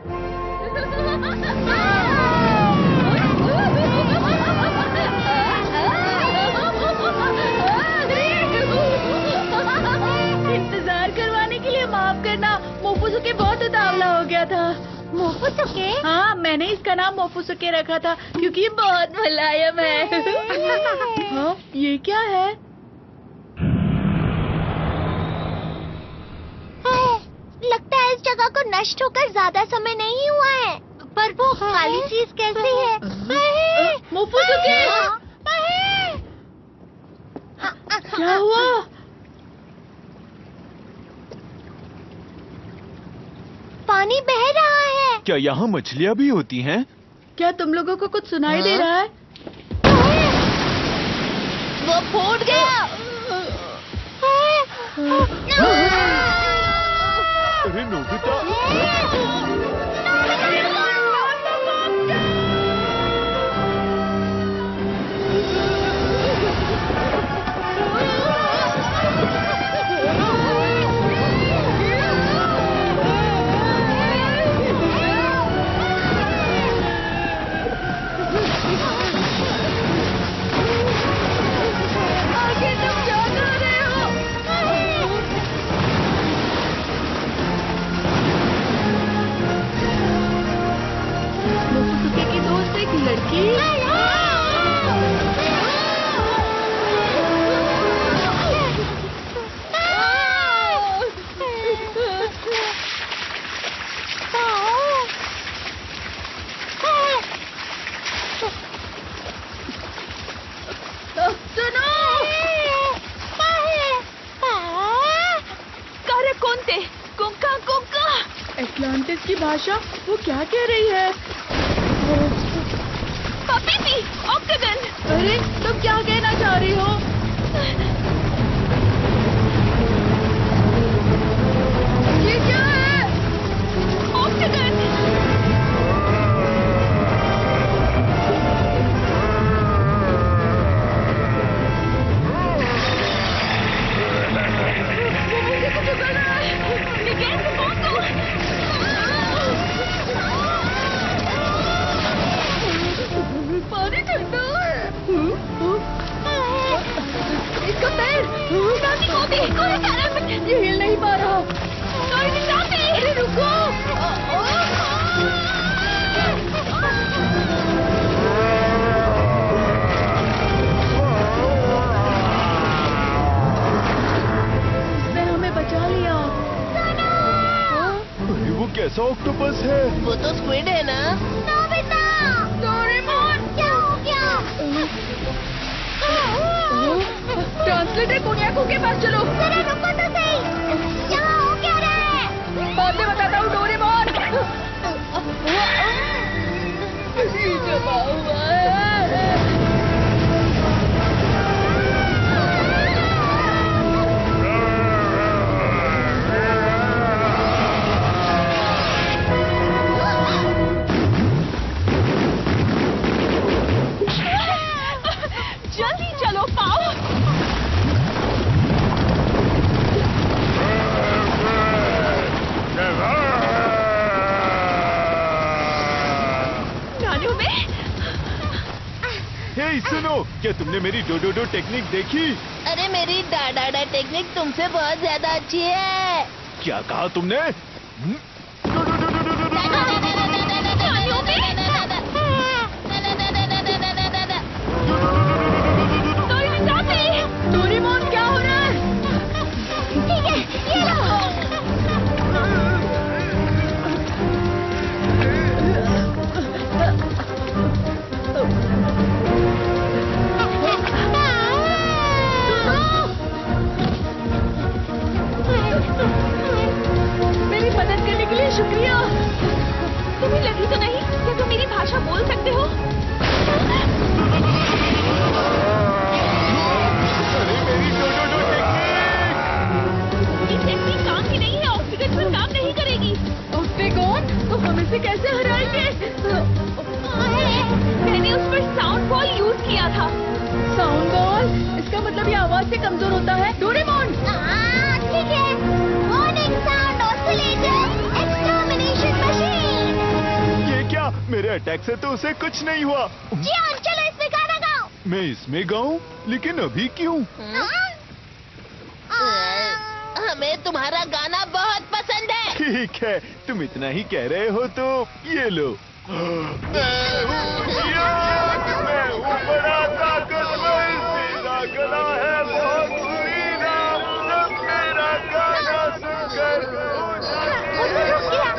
इंतजार करवाने के लिए माफ करना, मोफुसुके बहुत उतावला हो गया था। मोफुसुके? हाँ, मैंने इसका नाम मोफुसुके रखा था क्योंकि ये बहुत मुलायम है। हाँ, ये क्या है? लगता है इस जगह को नष्ट होकर ज्यादा समय नहीं हुआ है। पर वो काली चीज कैसी है? मोफुसुके! क्या हुआ? पानी बह रहा है। क्या यहाँ मछलियाँ भी होती हैं? क्या तुम लोगों को कुछ सुनाई दे रहा है? वो फूट गया। अरे नोबिता! आगे तुम क्या कर रहे हो? मोफुसुके की दोस्त एक लड़की। सुनो! काराकोंते, कुंका कुंका। एटलांटिस की भाषा वो क्या कह रही है? पपीपी, ऑक्टागन। अरे तुम क्या कहना चाह रही हो? ये क्या है? ऑक्टागन। वो मुझे कुछ उगल रहा है। निकेत को फोन दो। पानी ठंडा है। इसका पैर नानी गोभी ये हिल नहीं पा रहा। अरे रुको। इसने हमें बचा लिया। अरे वो कैसा ऑक्टोपस है? वो तो स्क्विड है ना? डोरेमोन क्या हो गया? ट्रांसलेटर कोनियाको के पास चलो। जरा रुको तो सही। यहाँ हो क्या रहा है? बाद में बताता हूँ डोरेमोन। ये जमा हुआ है। जल्दी चलो पाओ। नानू में हे सुनो, क्या तुमने मेरी डोडोडो टेक्निक देखी? अरे मेरी डाडा टेक्निक तुमसे बहुत ज्यादा अच्छी है। क्या कहा तुमने? डोरेमोन क्या हो रहा है? ठीक है, ये लो। मेरी मदद करने के लिए शुक्रिया। तुम्हें लगी तो नहीं? क्या तुम मेरी भाषा बोल सकते हो? अरे मेरी डोडोडो टेक्निक! ये टेक्निक काम की नहीं है। ऑक्सीजन पर काम नहीं करेगी। ऑक्सीजन? तो हम इसे कैसे हराएंगे? मैंने उस पर साउंड बॉल यूज किया था। Sound ball? इसका मतलब ये आवाज से कमजोर होता है। डोरेमोन ठीक है। Warning sound oscillator extermination machine. ये क्या? मेरे अटैक से तो उसे कुछ नहीं हुआ। जियान चलो इसमें गाना गाओ। मैं इसमें गाऊं? लेकिन अभी क्यों? हमें तुम्हारा गाना बहुत पसंद है। ठीक है, तुम इतना ही कह रहे हो तो ये लो। मैं हूँ बड़ा ताकतवर, मेरा गला है बहुत सुरीला, सब मेरा गाना सुनकर हो मुझे रुक गया।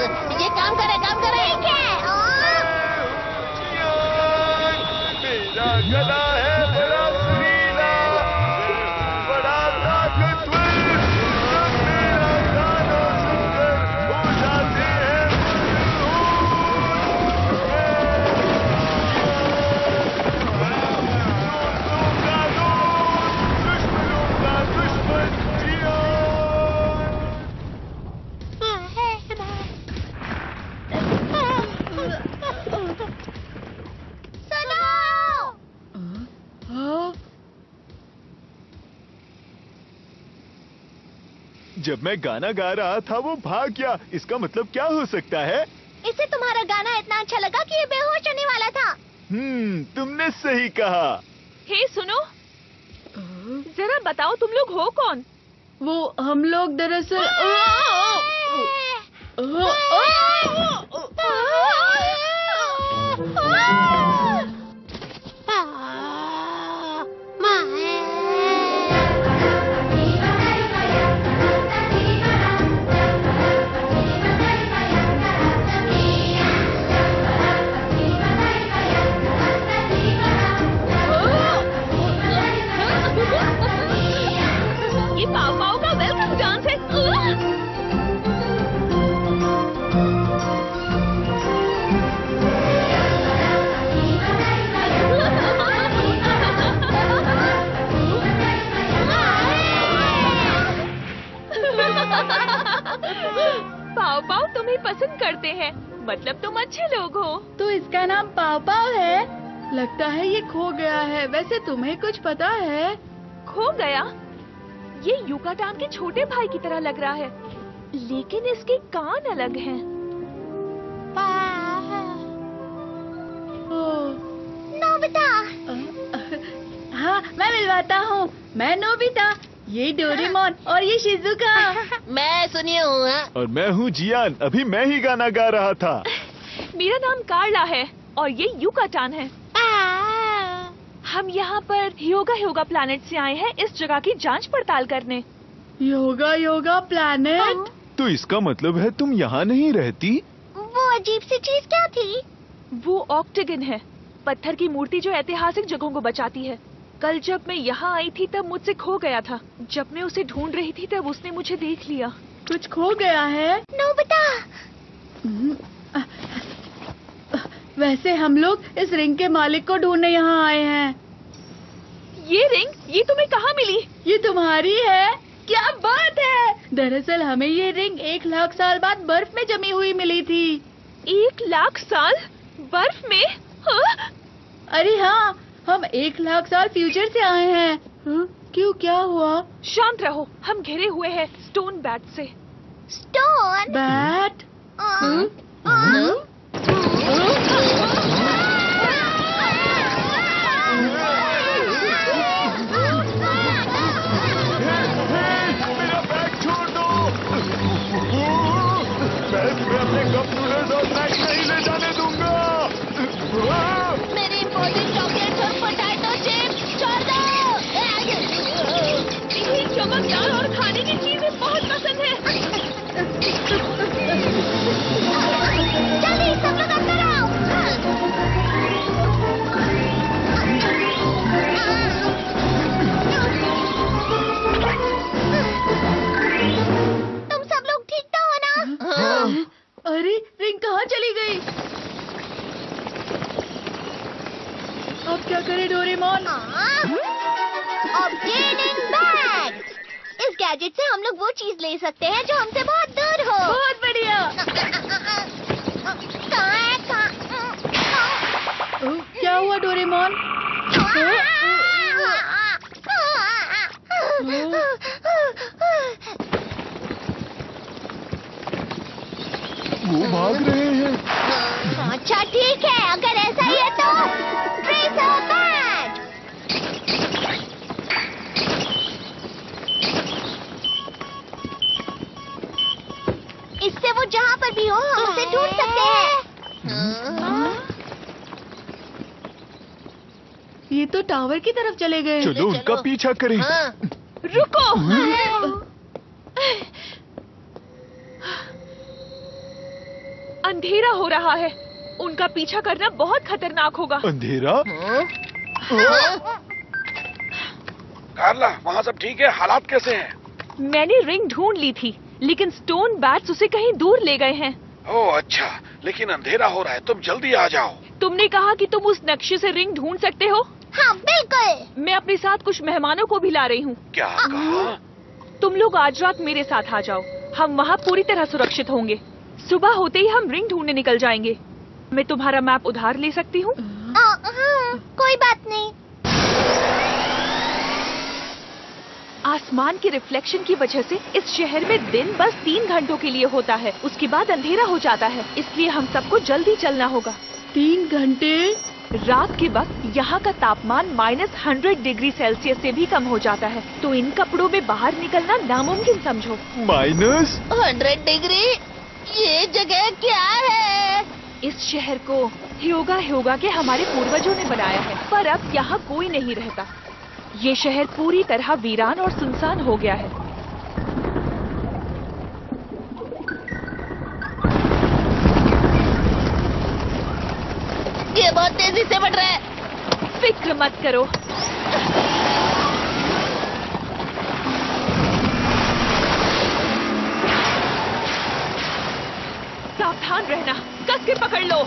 ये काम करे। ठीक है। मेरा गला है बड़ा सुरीला, बड़ा ताकतवर, सब मेरा गाना सुनकर हो जाते हैं दुश्मनों का दुश्मन जियान। जब मैं गाना गा रहा था वो भाग गया। इसका मतलब क्या हो सकता है? इसे तुम्हारा गाना इतना अच्छा लगा कि ये बेहोश होने वाला था। तुमने सही कहा। हे सुनो, जरा बताओ तुम लोग हो कौन? वो हम लोग दरअसल ये पाव पाव का वेलकम डांस है। पाव पाव तुम्हें पसंद करते हैं, मतलब तुम अच्छे लोग हो। तो इसका नाम पाव पाव है। लगता है ये खो गया है। वैसे तुम्हें कुछ पता है? खो गया? ये युकाटान के छोटे भाई की तरह लग रहा है, लेकिन इसके कान अलग हैं। नोबिता। हाँ, मैं मिलवाता हूँ। मैं नोबिता, ये डोरेमोन और ये शिजुका। मैं सुनिए हूँ। हाँ? और मैं हूँ जियान, अभी मैं ही गाना गा रहा था। मेरा नाम कार्ला है और ये युकाटान है। हम यहाँ पर योगा प्लैनेट से आए हैं इस जगह की जांच पड़ताल करने। योगा प्लैनेट? तो इसका मतलब है तुम यहाँ नहीं रहती? वो अजीब सी चीज क्या थी? वो ऑक्टेगन है, पत्थर की मूर्ति जो ऐतिहासिक जगहों को बचाती है। कल जब मैं यहाँ आई थी तब मुझसे खो गया था। जब मैं उसे ढूंढ रही थी तब उसने मुझे देख लिया। कुछ खो गया है? नोबिता। वैसे हम लोग इस रिंग के मालिक को ढूंढने यहाँ आए हैं। ये रिंग, ये तुम्हें कहाँ मिली? ये तुम्हारी है? क्या बात है! दरअसल हमें ये रिंग 1,00,000 साल बाद बर्फ में जमी हुई मिली थी। 1,00,000 साल बर्फ में? हाँ? अरे हाँ, हम 1,00,000 साल फ्यूचर से आए हैं। हाँ? क्यों, क्या हुआ? शांत रहो, हम घिरे हुए हैं स्टोन बैट से। Stone bat? मेरा बैग छोड़ दो। मैं तुम्हें अपने कप नूडल्स और स्नैक्स नहीं ले जाने दूंगा। मेरी इम्पोर्टेंट चॉकलेट्स और पोटैटो चिप्स छोड़ दो। इन्हें चमकदार और खाने की चीजें बहुत पसंद है। जल्दी सब लोग अंदर आओ। तुम सब लोग ठीक तो हो ना? अरे रिंग कहाँ चली गई? अब क्या करें डोरेमोन? Obtaining bag. इस गैजेट से हम लोग वो चीज ले सकते हैं जो हमसे बहुत दूर हो। बहुत बढ़िया। क्या हुआ डोरेमोन? वो भाग रहे हैं। अच्छा ठीक है, अगर ऐसा ही है तो ट्रेसर बैग। इससे वो जहाँ पर भी हो हम उसे ढूंढ सकते हैं। ये तो टावर की तरफ चले गए। चलो उनका पीछा करें। रुको। अंधेरा हो रहा है, उनका पीछा करना बहुत खतरनाक होगा। अंधेरा? कार्ला, वहाँ सब ठीक है? हालात कैसे हैं? मैंने रिंग ढूंढ ली थी, लेकिन स्टोन बैट्स उसे कहीं दूर ले गए हैं। ओह अच्छा, लेकिन अंधेरा हो रहा है, तुम जल्दी आ जाओ। तुमने कहा कि तुम उस नक्शे से रिंग ढूंढ सकते हो। हाँ बिल्कुल। मैं अपने साथ कुछ मेहमानों को भी ला रही हूँ। क्या कहा? तुम लोग आज रात मेरे साथ आ जाओ, हम वहाँ पूरी तरह सुरक्षित होंगे। सुबह होते ही हम रिंग ढूंढने निकल जाएंगे। मैं तुम्हारा मैप उधार ले सकती हूँ? कोई बात नहीं। आसमान के रिफ्लेक्शन की वजह से इस शहर में दिन बस 3 घंटों के लिए होता है, उसके बाद अंधेरा हो जाता है, इसलिए हम सबको जल्दी चलना होगा। 3 घंटे? रात के वक्त यहाँ का तापमान -100 डिग्री सेल्सियस से भी कम हो जाता है, तो इन कपड़ों में बाहर निकलना नामुमकिन समझो। -100 डिग्री? ये जगह क्या है? इस शहर को ह्योगा के हमारे पूर्वजों ने बनाया है, पर अब यहाँ कोई नहीं रहता। ये शहर पूरी तरह वीरान और सुनसान हो गया है। ये बहुत तेजी से बढ़ रहा है। फिक्र मत करो। सावधान रहना, कस के पकड़ लो।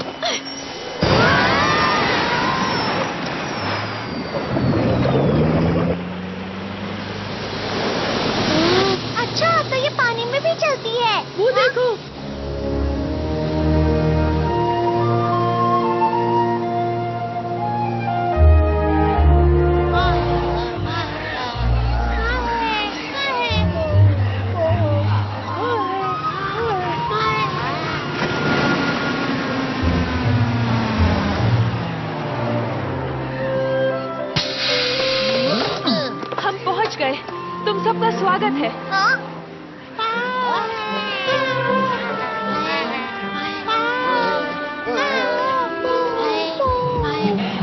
अच्छा, तो ये पानी में भी चलती है। वो देखो। स्वागत है।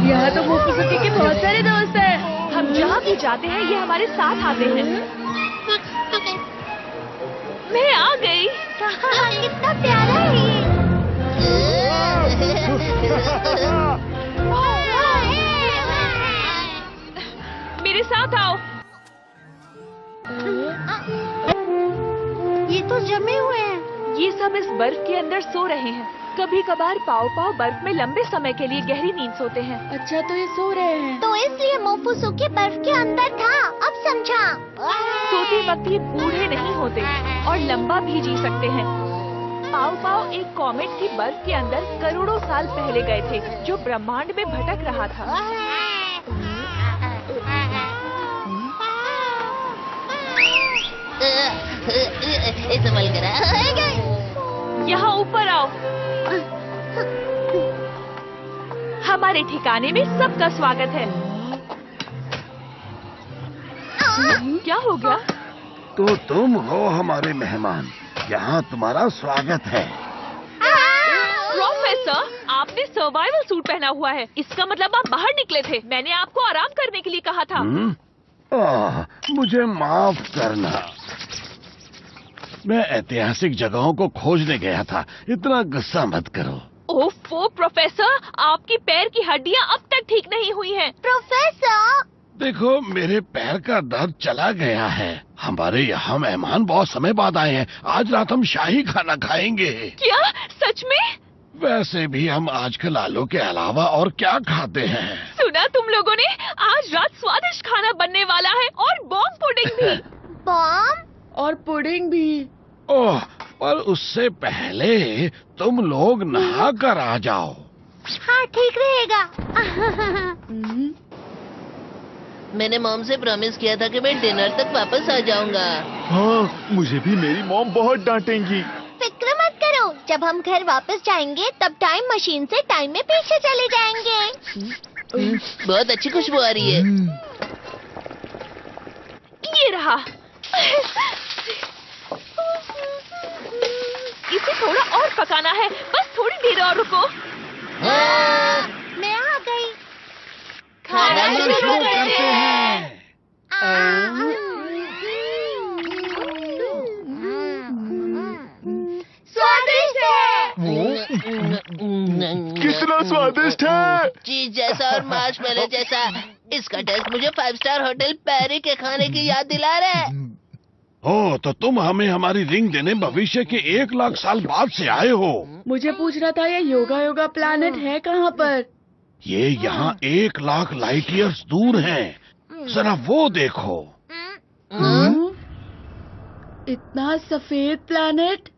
यहाँ तो मोफुसुकी के बहुत सारे दोस्त हैं। हम जहाँ भी जाते हैं ये हमारे साथ आते हैं। मैं आ गई। कितना प्यारा है मेरे साथ आओ। ये तो जमे हुए हैं। ये सब इस बर्फ के अंदर सो रहे हैं। कभी कभार पाव पाव बर्फ में लंबे समय के लिए गहरी नींद सोते हैं। अच्छा, तो ये सो रहे हैं। तो इसलिए मोफुसुकी बर्फ के अंदर था। अब समझा। सोते वक्त ये बूढ़े नहीं होते और लंबा भी जी सकते हैं। पाव पाव एक कॉमेट की बर्फ के अंदर करोड़ों साल पहले गए थे, जो ब्रह्मांड में भटक रहा था। संभल कर यहाँ ऊपर आओ। हमारे ठिकाने में सबका स्वागत है। क्या हो गया? तो तुम हो हमारे मेहमान, यहाँ तुम्हारा स्वागत है। प्रोफेसर, आपने सर्वाइवल सूट पहना हुआ है। इसका मतलब आप बाहर निकले थे। मैंने आपको आराम करने के लिए कहा था। मुझे माफ करना, मैं ऐतिहासिक जगहों को खोजने गया था। इतना गुस्सा मत करो। ओफो प्रोफेसर, आपकी पैर की हड्डियाँ अब तक ठीक नहीं हुई हैं। प्रोफेसर, देखो, मेरे पैर का दर्द चला गया है। हमारे यहाँ मेहमान बहुत समय बाद आए हैं। आज रात हम शाही खाना खाएंगे। क्या सच में? वैसे भी हम आजकल आलू के अलावा और क्या खाते हैं? सुना तुम लोगों ने? आज रात स्वादिष्ट खाना बनने वाला है और बॉम्ब पुडिंग भी। बॉम्ब और पुडिंग भी। ओह, पर उससे पहले तुम लोग नहा कर आ जाओ। हाँ, ठीक रहेगा। मैंने मॉम से प्रॉमिस किया था कि मैं डिनर तक वापस आ जाऊंगा। हाँ, मुझे भी मेरी मॉम बहुत डांटेंगी। फिक्र मत करो, जब हम घर वापस जाएंगे तब टाइम मशीन से टाइम में पीछे चले जाएंगे। बहुत अच्छी खुशबू आ रही है। ये रहा। इसे थोड़ा और पकाना है। बस थोड़ी देर और रुको। मैं आ गई। खाना शुरू करते हैं। स्वादिष्ट है। कितना स्वादिष्ट है। चीज जैसा और मार्शमैलो जैसा। इसका टेस्ट मुझे 5 स्टार होटल पैरी के खाने की याद दिला रहा है। ओ, तो तुम हमें हमारी रिंग देने भविष्य के 1 लाख साल बाद से आए हो। मुझे पूछ रहा था, ये योगा योगा प्लैनेट है कहाँ पर? ये यहाँ 1 लाख लाइट ईयर्स दूर है। जरा वो देखो। इतना सफेद प्लैनेट?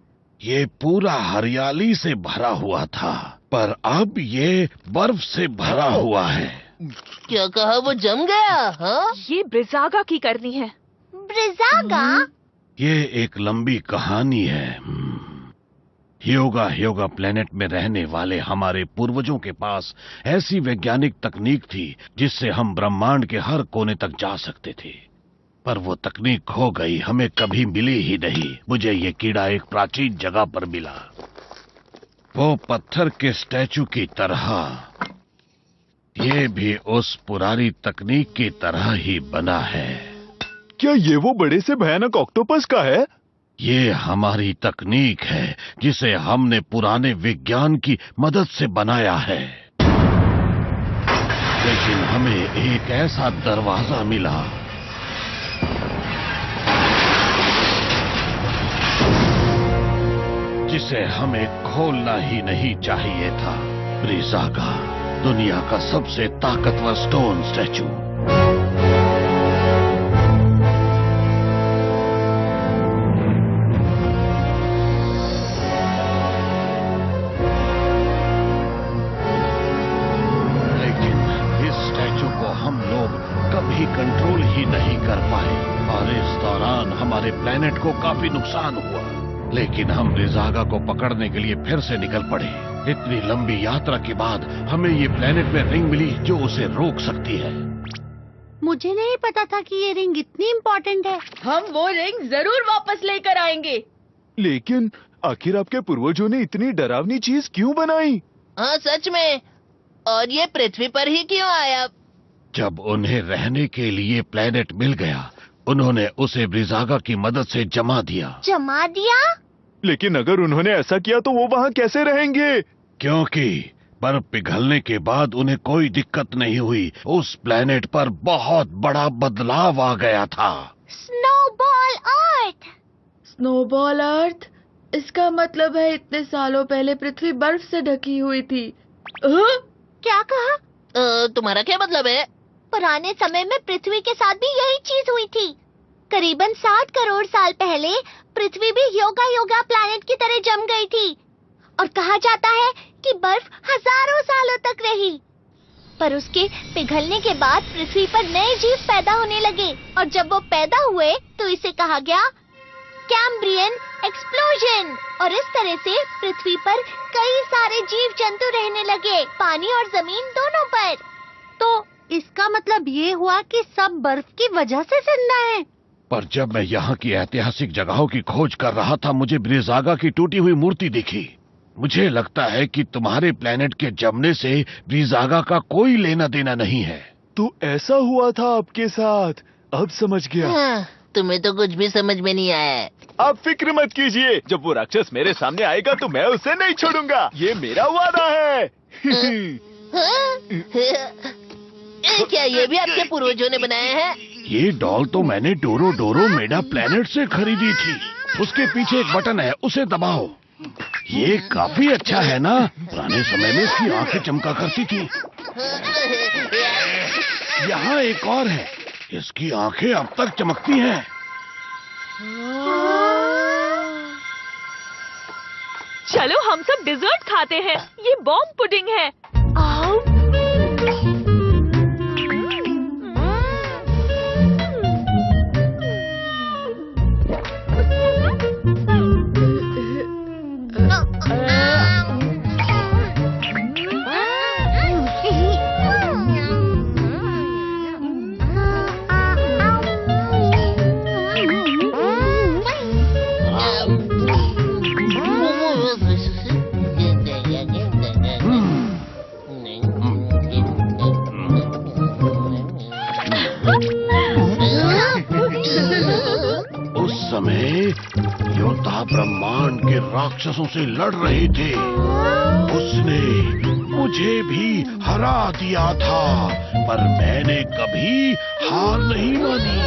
ये पूरा हरियाली से भरा हुआ था, पर अब ये बर्फ से भरा हुआ है। क्या कहा? वो जम गया? हाँ? ये ब्रिजागा की करनी है। ब्रिजागा? ये एक लंबी कहानी है। ह्योगा प्लेनेट में रहने वाले हमारे पूर्वजों के पास ऐसी वैज्ञानिक तकनीक थी जिससे हम ब्रह्मांड के हर कोने तक जा सकते थे, पर वो तकनीक खो गई, हमें कभी मिली ही नहीं। मुझे ये कीड़ा एक प्राचीन जगह पर मिला, वो पत्थर के स्टैचू की तरह। ये भी उस पुरानी तकनीक की तरह ही बना है। क्या ये वो बड़े से भयानक ऑक्टोपस का है? ये हमारी तकनीक है जिसे हमने पुराने विज्ञान की मदद से बनाया है, लेकिन हमें एक ऐसा दरवाजा मिला जिसे हमें खोलना ही नहीं चाहिए था। ब्रिजागा, दुनिया का सबसे ताकतवर स्टोन स्टैचू। कभी कंट्रोल ही नहीं कर पाए और इस दौरान हमारे प्लेनेट को काफी नुकसान हुआ, लेकिन हम ब्रिजागा को पकड़ने के लिए फिर से निकल पड़े। इतनी लंबी यात्रा के बाद हमें ये प्लेनेट में रिंग मिली जो उसे रोक सकती है। मुझे नहीं पता था कि ये रिंग इतनी इम्पोर्टेंट है। हम वो रिंग जरूर वापस लेकर आएंगे। लेकिन आखिर आपके पूर्वजों ने इतनी डरावनी चीज क्यों बनाई? हाँ सच में। और ये पृथ्वी पर ही क्यों आया? जब उन्हें रहने के लिए प्लेनेट मिल गया, उन्होंने उसे ब्रिजागा की मदद से जमा दिया। जमा दिया? लेकिन अगर उन्होंने ऐसा किया तो वो वहाँ कैसे रहेंगे? क्योंकि बर्फ पिघलने के बाद उन्हें कोई दिक्कत नहीं हुई। उस प्लेनेट पर बहुत बड़ा बदलाव आ गया था। स्नोबॉल अर्थ। स्नोबॉल अर्थ? इसका मतलब है इतने सालों पहले पृथ्वी बर्फ से ढकी हुई थी। क्या कहा? तुम्हारा क्या मतलब है? पुराने समय में पृथ्वी के साथ भी यही चीज हुई थी। करीबन 60 करोड़ साल पहले पृथ्वी भी योगा योगा प्लैनेट की तरह जम गई थी और कहा जाता है कि बर्फ हजारों सालों तक रही। पर उसके पिघलने के बाद पृथ्वी पर नए जीव पैदा होने लगे और जब वो पैदा हुए तो इसे कहा गया कैम्ब्रियन एक्सप्लोजन। और इस तरह से पृथ्वी पर कई सारे जीव जंतु रहने लगे, पानी और जमीन दोनों पर। तो इसका मतलब ये हुआ कि सब बर्फ की वजह से जिंदा है। पर जब मैं यहाँ की ऐतिहासिक जगहों की खोज कर रहा था, मुझे ब्रिजागा की टूटी हुई मूर्ति दिखी। मुझे लगता है कि तुम्हारे प्लेनेट के जमने से ब्रिजागा का कोई लेना देना नहीं है। तो ऐसा हुआ था आपके साथ? अब समझ गया। हाँ, तुम्हें तो कुछ भी समझ में नहीं आया है। आप फिक्र मत कीजिए, जब वो राक्षस मेरे सामने आएगा तो मैं उसे नहीं छोड़ूंगा। ये मेरा वादा है। क्या ये भी आपके पूर्वजों ने बनाया है? ये डॉल तो मैंने डोरो डोरो मेडा प्लेनेट से खरीदी थी। उसके पीछे एक बटन है, उसे दबाओ। ये काफी अच्छा है ना? पुराने समय में इसकी आंखें चमका करती थी। यहाँ एक और है, इसकी आंखें अब तक चमकती हैं। चलो हम सब डिजर्ट खाते हैं। ये बॉम्ब पुडिंग है। आओ। योद्धा ब्रह्मांड के राक्षसों से लड़ रहे थे। उसने मुझे भी हरा दिया था, पर मैंने कभी हार नहीं मानी।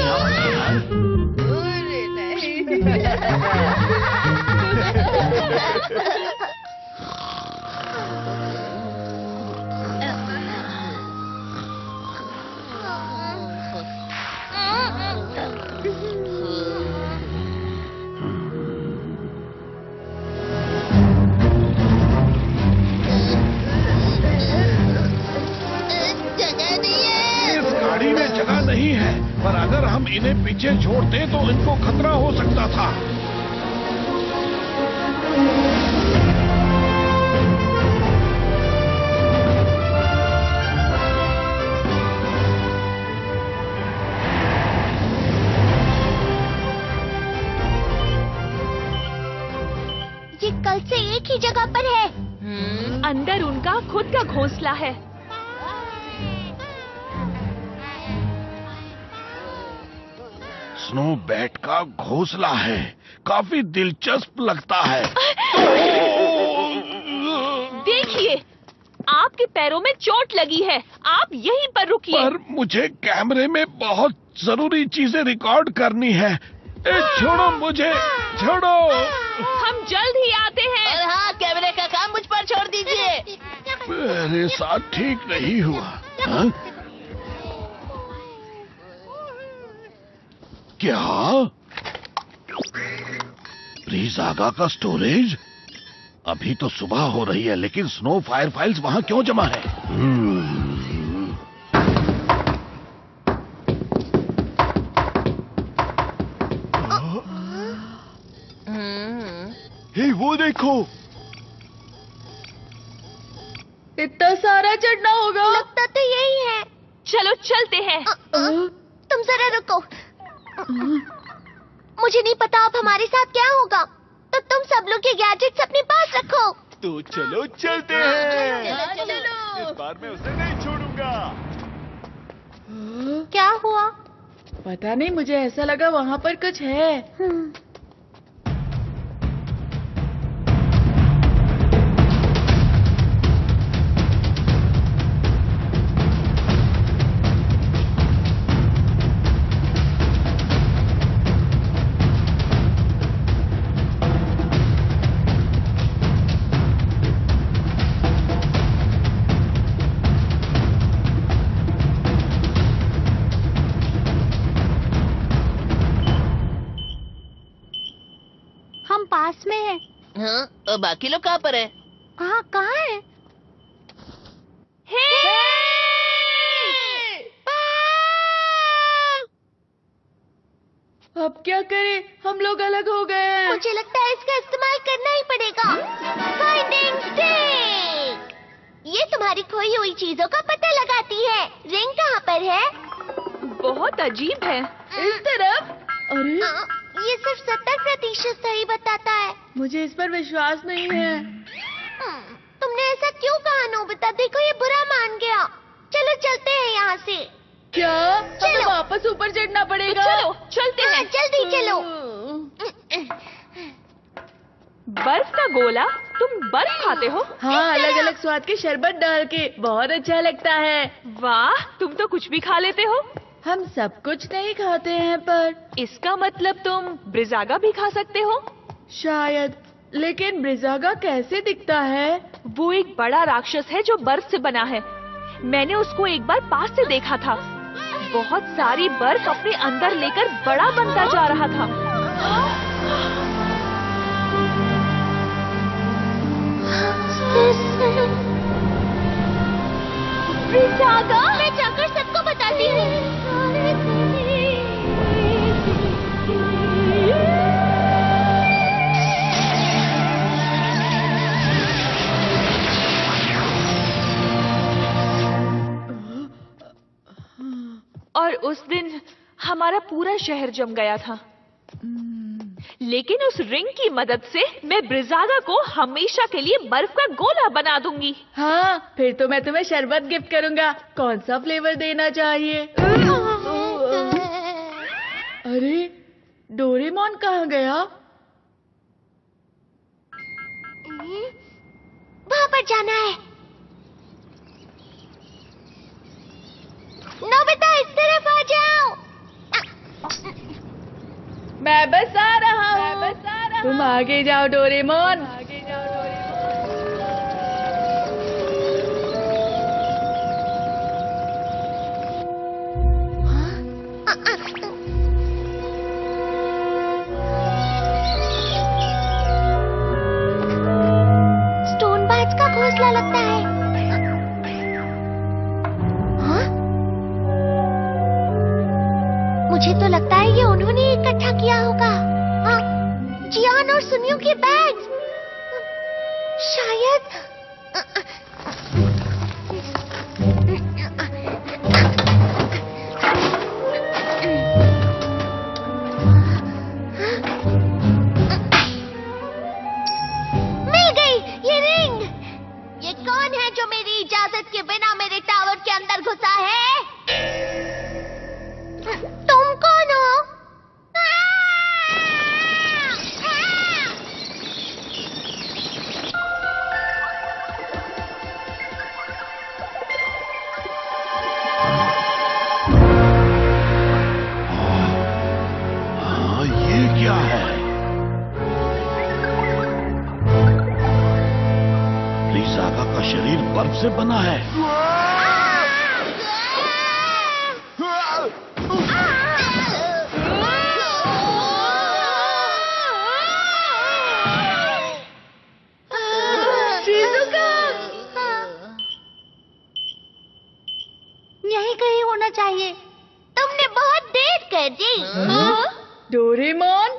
जगह नहीं है, पर अगर हम इन्हें पीछे छोड़ते तो इनको खतरा हो सकता था। ये कल से एक ही जगह पर है। अंदर उनका खुद का घोंसला है। स्नो बैट का घोंसला है, काफी दिलचस्प लगता है। देखिए, आपके पैरों में चोट लगी है, आप यहीं पर रुकिए। पर मुझे कैमरे में बहुत जरूरी चीजें रिकॉर्ड करनी है। छोड़ो मुझे, छोड़ो। हम जल्द ही आते हैं। और हाँ, कैमरे का काम मुझ पर छोड़ दीजिए। मेरे साथ ठीक नहीं हुआ। हा? क्या? ब्रिजागा का स्टोरेज? अभी तो सुबह हो रही है, लेकिन स्नो फायर फाइल्स वहां क्यों जमा है? हे, वो देखो। इतना सारा चढ़ना होगा। लगता तो यही है। चलो चलते हैं। तुम जरा रुको। मुझे नहीं पता अब हमारे साथ क्या होगा, तो तुम सब लोग ये गैजेट्स अपने पास रखो। तो चलो चलते हैं। चलो। इस बार मैं उसे नहीं छोड़ूंगा। क्या हुआ? पता नहीं, मुझे ऐसा लगा वहाँ पर कुछ है। हम पास में हैं। हाँ, और बाकी लोग कहाँ पर है? हाँ, कहाँ है? अब क्या करें, हम लोग अलग हो गए हैं। मुझे लगता है इसका इस्तेमाल करना ही पड़ेगा। फाइंडिंग स्टिक, ये तुम्हारी खोई हुई चीजों का पता लगाती है। रिंग कहाँ पर है? बहुत अजीब है। इस तरफ। अरे, ये सिर्फ 70% सही बताता है। मुझे इस पर विश्वास नहीं है। तुमने ऐसा क्यों कहा नोबिता? देखो ये बुरा मान गया। चलो चलते हैं यहाँ से। क्या हमें चलो। वापस ऊपर चढ़ना तो पड़ेगा? चलो चलते हाँ, हैं। जल्दी चलो। बर्फ का गोला? तुम बर्फ खाते हो? हाँ, अलग अलग स्वाद के शरबत डाल के, बहुत अच्छा लगता है। वाह, तुम तो कुछ भी खा लेते हो। हम सब कुछ नहीं खाते हैं, पर इसका मतलब तुम ब्रिजागा भी खा सकते हो? शायद। लेकिन ब्रिजागा कैसे दिखता है? वो एक बड़ा राक्षस है जो बर्फ से बना है। मैंने उसको एक बार पास से देखा था। बहुत सारी बर्फ अपने अंदर लेकर बड़ा बनता जा रहा था। ब्रिजागा, मैं जाकर सबको बताती हूँ। और उस दिन हमारा पूरा शहर जम गया था। लेकिन उस रिंग की मदद से मैं ब्रिजागा को हमेशा के लिए बर्फ का गोला बना दूंगी। हाँ, फिर तो मैं तुम्हें शरबत गिफ्ट करूंगा। कौन सा फ्लेवर देना चाहिए? अरे, डोरेमोन कहाँ गया? वहाँ पर जाना है। नोबिता, इस तरफ आ जाओ। मैं बस आ रहा हूँ। तुम आगे जाओ डोरेमोन। स्टोन बाज का घोंसला लगता है। हाँ? मुझे तो लगता है ये उन्होंने इकट्ठा किया होगा। हाँ, जियान और सुनियो के बैग्स। शायद। मिल गई ये रिंग। ये कौन है जो मेरी इजाजत के बिना मेरे टावर के अंदर घुसा है? तुम कौन हो? हाँ, ये क्या है? ब्रिजागा का शरीर बर्फ से बना है। यहीं कहीं होना चाहिए। तुमने बहुत देर कर दी। डोरेमोन,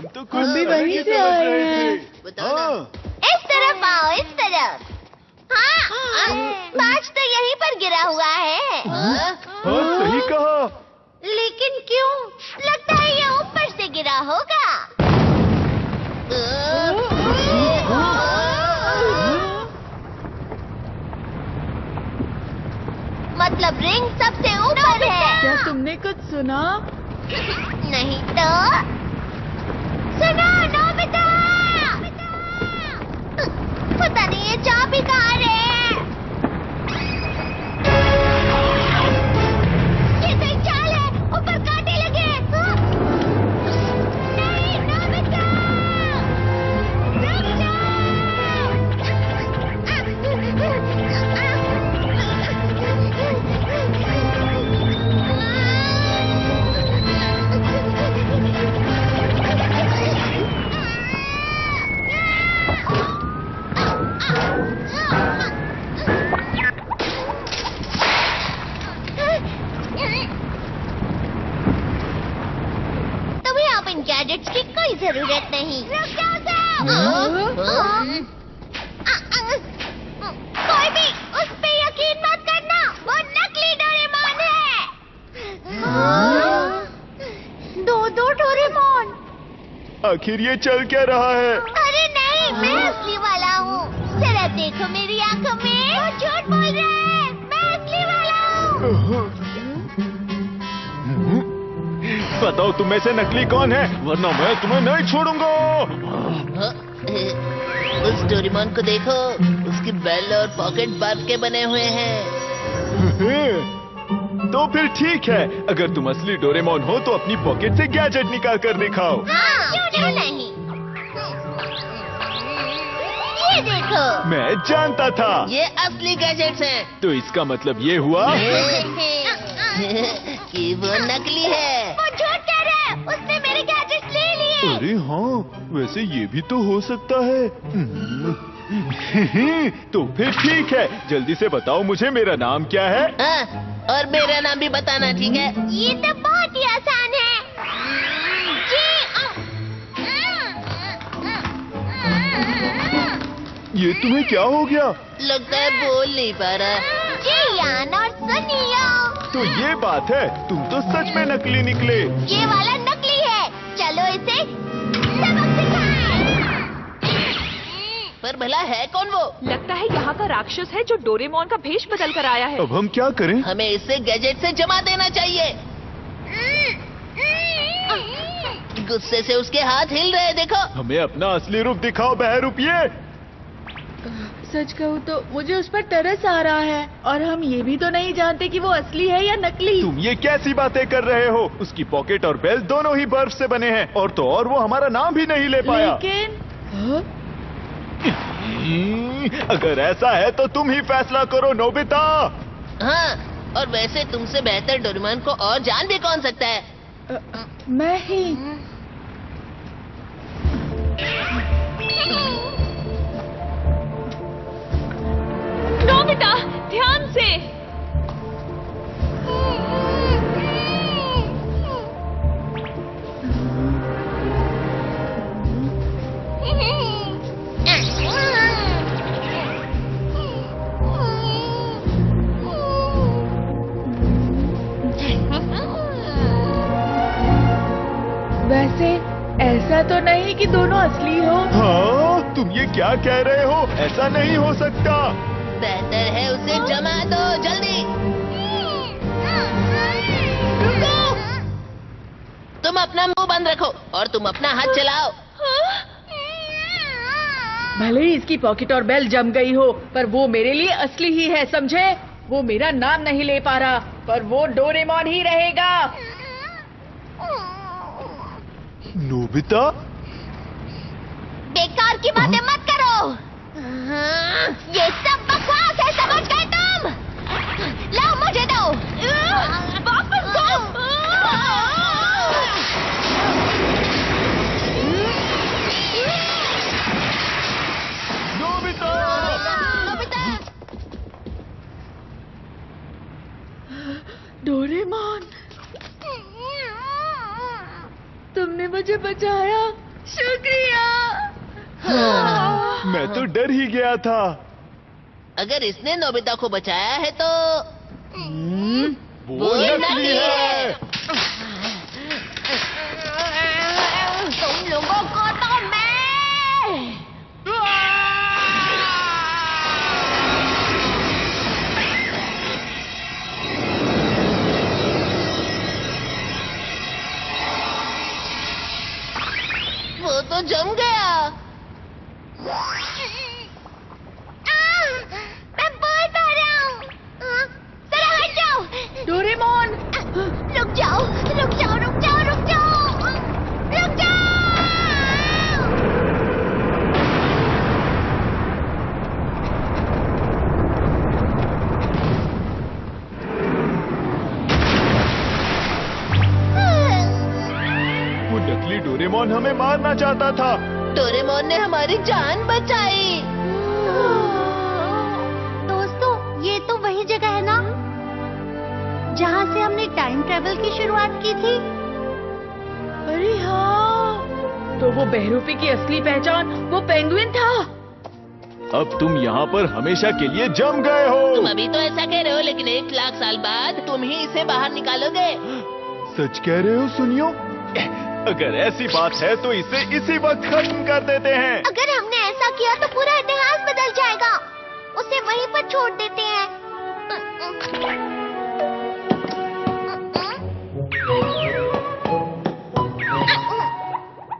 हम तो हम भी वहीं से आए हैं। बताओ ना। इस तरफ आओ, इस तरफ। हाँ, बाज तो यहीं पर गिरा हुआ है। हाँ, सही कहा। लेकिन क्यों? लगता है ये ऊपर से गिरा होगा। मतलब रिंग सबसे ऊपर है। क्या तुमने कुछ सुना? नहीं तो सुनो नोबिता, पता नहीं ये चाबी कहाँ है। ये कोई चाल है, ऊपर कांटे लगे। नहीं नोबिता, रुक तुम्हें अब इन गैजेट्स की कोई जरूरत नहीं। रुक जाओ कोई भी उस पे यकीन मत करना, वो नकली डोरेमोन है। दो डोरेमोन। आखिर ये चल क्या रहा है? अरे नहीं, मैं असली वाला हूँ। जरा देखो मेरी आंखों में, वो झूठ बोल रहा है। मैं असली वाला हूँ। बताओ तुम में से नकली कौन है, वरना मैं तुम्हें नहीं छोड़ूंगा। उस डोरेमोन को देखो, उसकी बेल और पॉकेट बर्फ के बने हुए हैं। तो फिर ठीक है, अगर तुम असली डोरेमोन हो तो अपनी पॉकेट से गैजेट निकाल कर दिखाओ। हाँ, क्यों नहीं? ये देखो। मैं जानता था। ये असली गैजेट्स हैं। तो इसका मतलब ये हुआ कि वो नकली है। वो झूठ कह रहा है, उसने मेरे गैजेट्स ले लिए। अरे हाँ, वैसे ये भी तो हो सकता है। तो फिर ठीक है, जल्दी से बताओ मुझे मेरा नाम क्या है। हाँ, और मेरा नाम भी बताना, ठीक है? ये तो बहुत ही आसान है। ये तुम्हें क्या हो गया? लगता है बोल नहीं पा रहा। जियान और सुनियो, तो ये बात है, तुम तो सच में नकली निकले। ये वाला नकली है। चलो इसे सबक सिखाएं। पर भला है कौन वो? लगता है यहाँ का राक्षस है जो डोरेमोन का भेष बदल कर आया है। अब हम क्या करें? हमें इसे गैजेट से जमा देना चाहिए। गुस्से से उसके हाथ हिल रहे, देखो। हमें अपना असली रूप दिखाओ बहरूपिये। सच कहूँ तो मुझे उस पर तरस आ रहा है, और हम ये भी तो नहीं जानते कि वो असली है या नकली। तुम ये कैसी बातें कर रहे हो? उसकी पॉकेट और बेल्ट दोनों ही बर्फ से बने हैं, और तो और वो हमारा नाम भी नहीं ले पाया। लेकिन हाँ? अगर ऐसा है तो तुम ही फैसला करो नोबिता। हाँ, और वैसे तुमसे बेहतर डोरेमोन को और जान भी कौन सकता है? मैं ही। नोबिता, ध्यान से। वैसे ऐसा तो नहीं कि दोनों असली हो। हाँ, तुम ये क्या कह रहे हो? ऐसा नहीं हो सकता। बेहतर है उसे जमा दो, जल्दी। तुम अपना मुंह बंद रखो और तुम अपना हाथ चलाओ। भले ही इसकी पॉकेट और बेल जम गई हो, पर वो मेरे लिए असली ही है, समझे? वो मेरा नाम नहीं ले पा रहा, पर वो डोरेमोन ही रहेगा। नोबिता, बेकार की बातें मत करो। ये सब बकवास है, समझ गए तुम? लाओ मुझे दो। वापस दो। Nobita, Nobita. डोरेमोन, तुमने मुझे बचाया। शुक्रिया। मैं तो डर ही गया था। अगर इसने नोबिता को बचाया है तो वो नकली है। तुम लोगों को तो मैं वो तो जम गया। मैं बोल पा रहा हूँ। जरा हट जाओ। डोरेमोन, रुक जाओ, रुक जाओ, रुक जाओ, रुक जाओ, रुक जाओ। वो नकली डोरेमोन हमें मारना चाहता था। डोरेमोन ने हमारी जान बचाई। दोस्तों, ये तो वही जगह है ना जहाँ से हमने टाइम ट्रेवल की शुरुआत की थी। अरे हाँ, तो वो बहरूपी की असली पहचान वो पेंगुइन था। अब तुम यहाँ पर हमेशा के लिए जम गए तुम हो। अभी तो ऐसा कह रहे हो, लेकिन 1 लाख साल बाद तुम ही इसे बाहर निकालोगे। सच कह रहे हो सुनियो? अगर ऐसी बात है तो इसे इसी वक्त खत्म कर देते हैं। अगर हमने ऐसा किया तो पूरा इतिहास बदल जाएगा। उसे वहीं पर छोड़ देते हैं।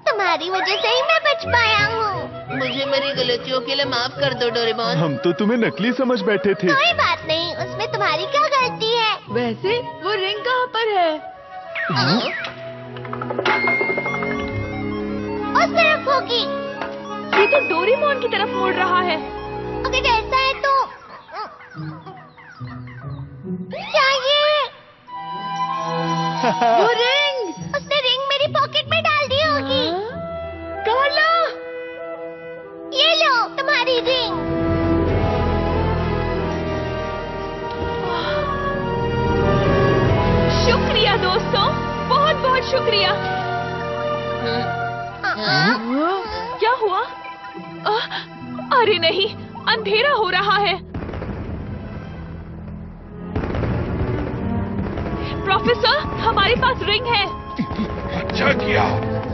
तुम्हारी वजह से ही मैं बच पाया हूँ। मुझे मेरी गलतियों के लिए माफ कर दो डोरेमोन। हम तो तुम्हें नकली समझ बैठे थे। कोई बात नहीं, उसमें तुम्हारी क्या गलती है? वैसे वो रिंग कहाँ पर है? उस तरफ होगी। ये तो डोरेमोन की तरफ मुड़ रहा है। अगर ऐसा है तो क्या ये? वो रिंग। उसने रिंग मेरी पॉकेट में डाल दी होगी। कार्ला, ये लो तुम्हारी रिंग। शुक्रिया दोस्तों, बहुत बहुत शुक्रिया। क्या हुआ? अरे नहीं, अंधेरा हो रहा है। प्रोफेसर, हमारे पास रिंग है। अच्छा किया,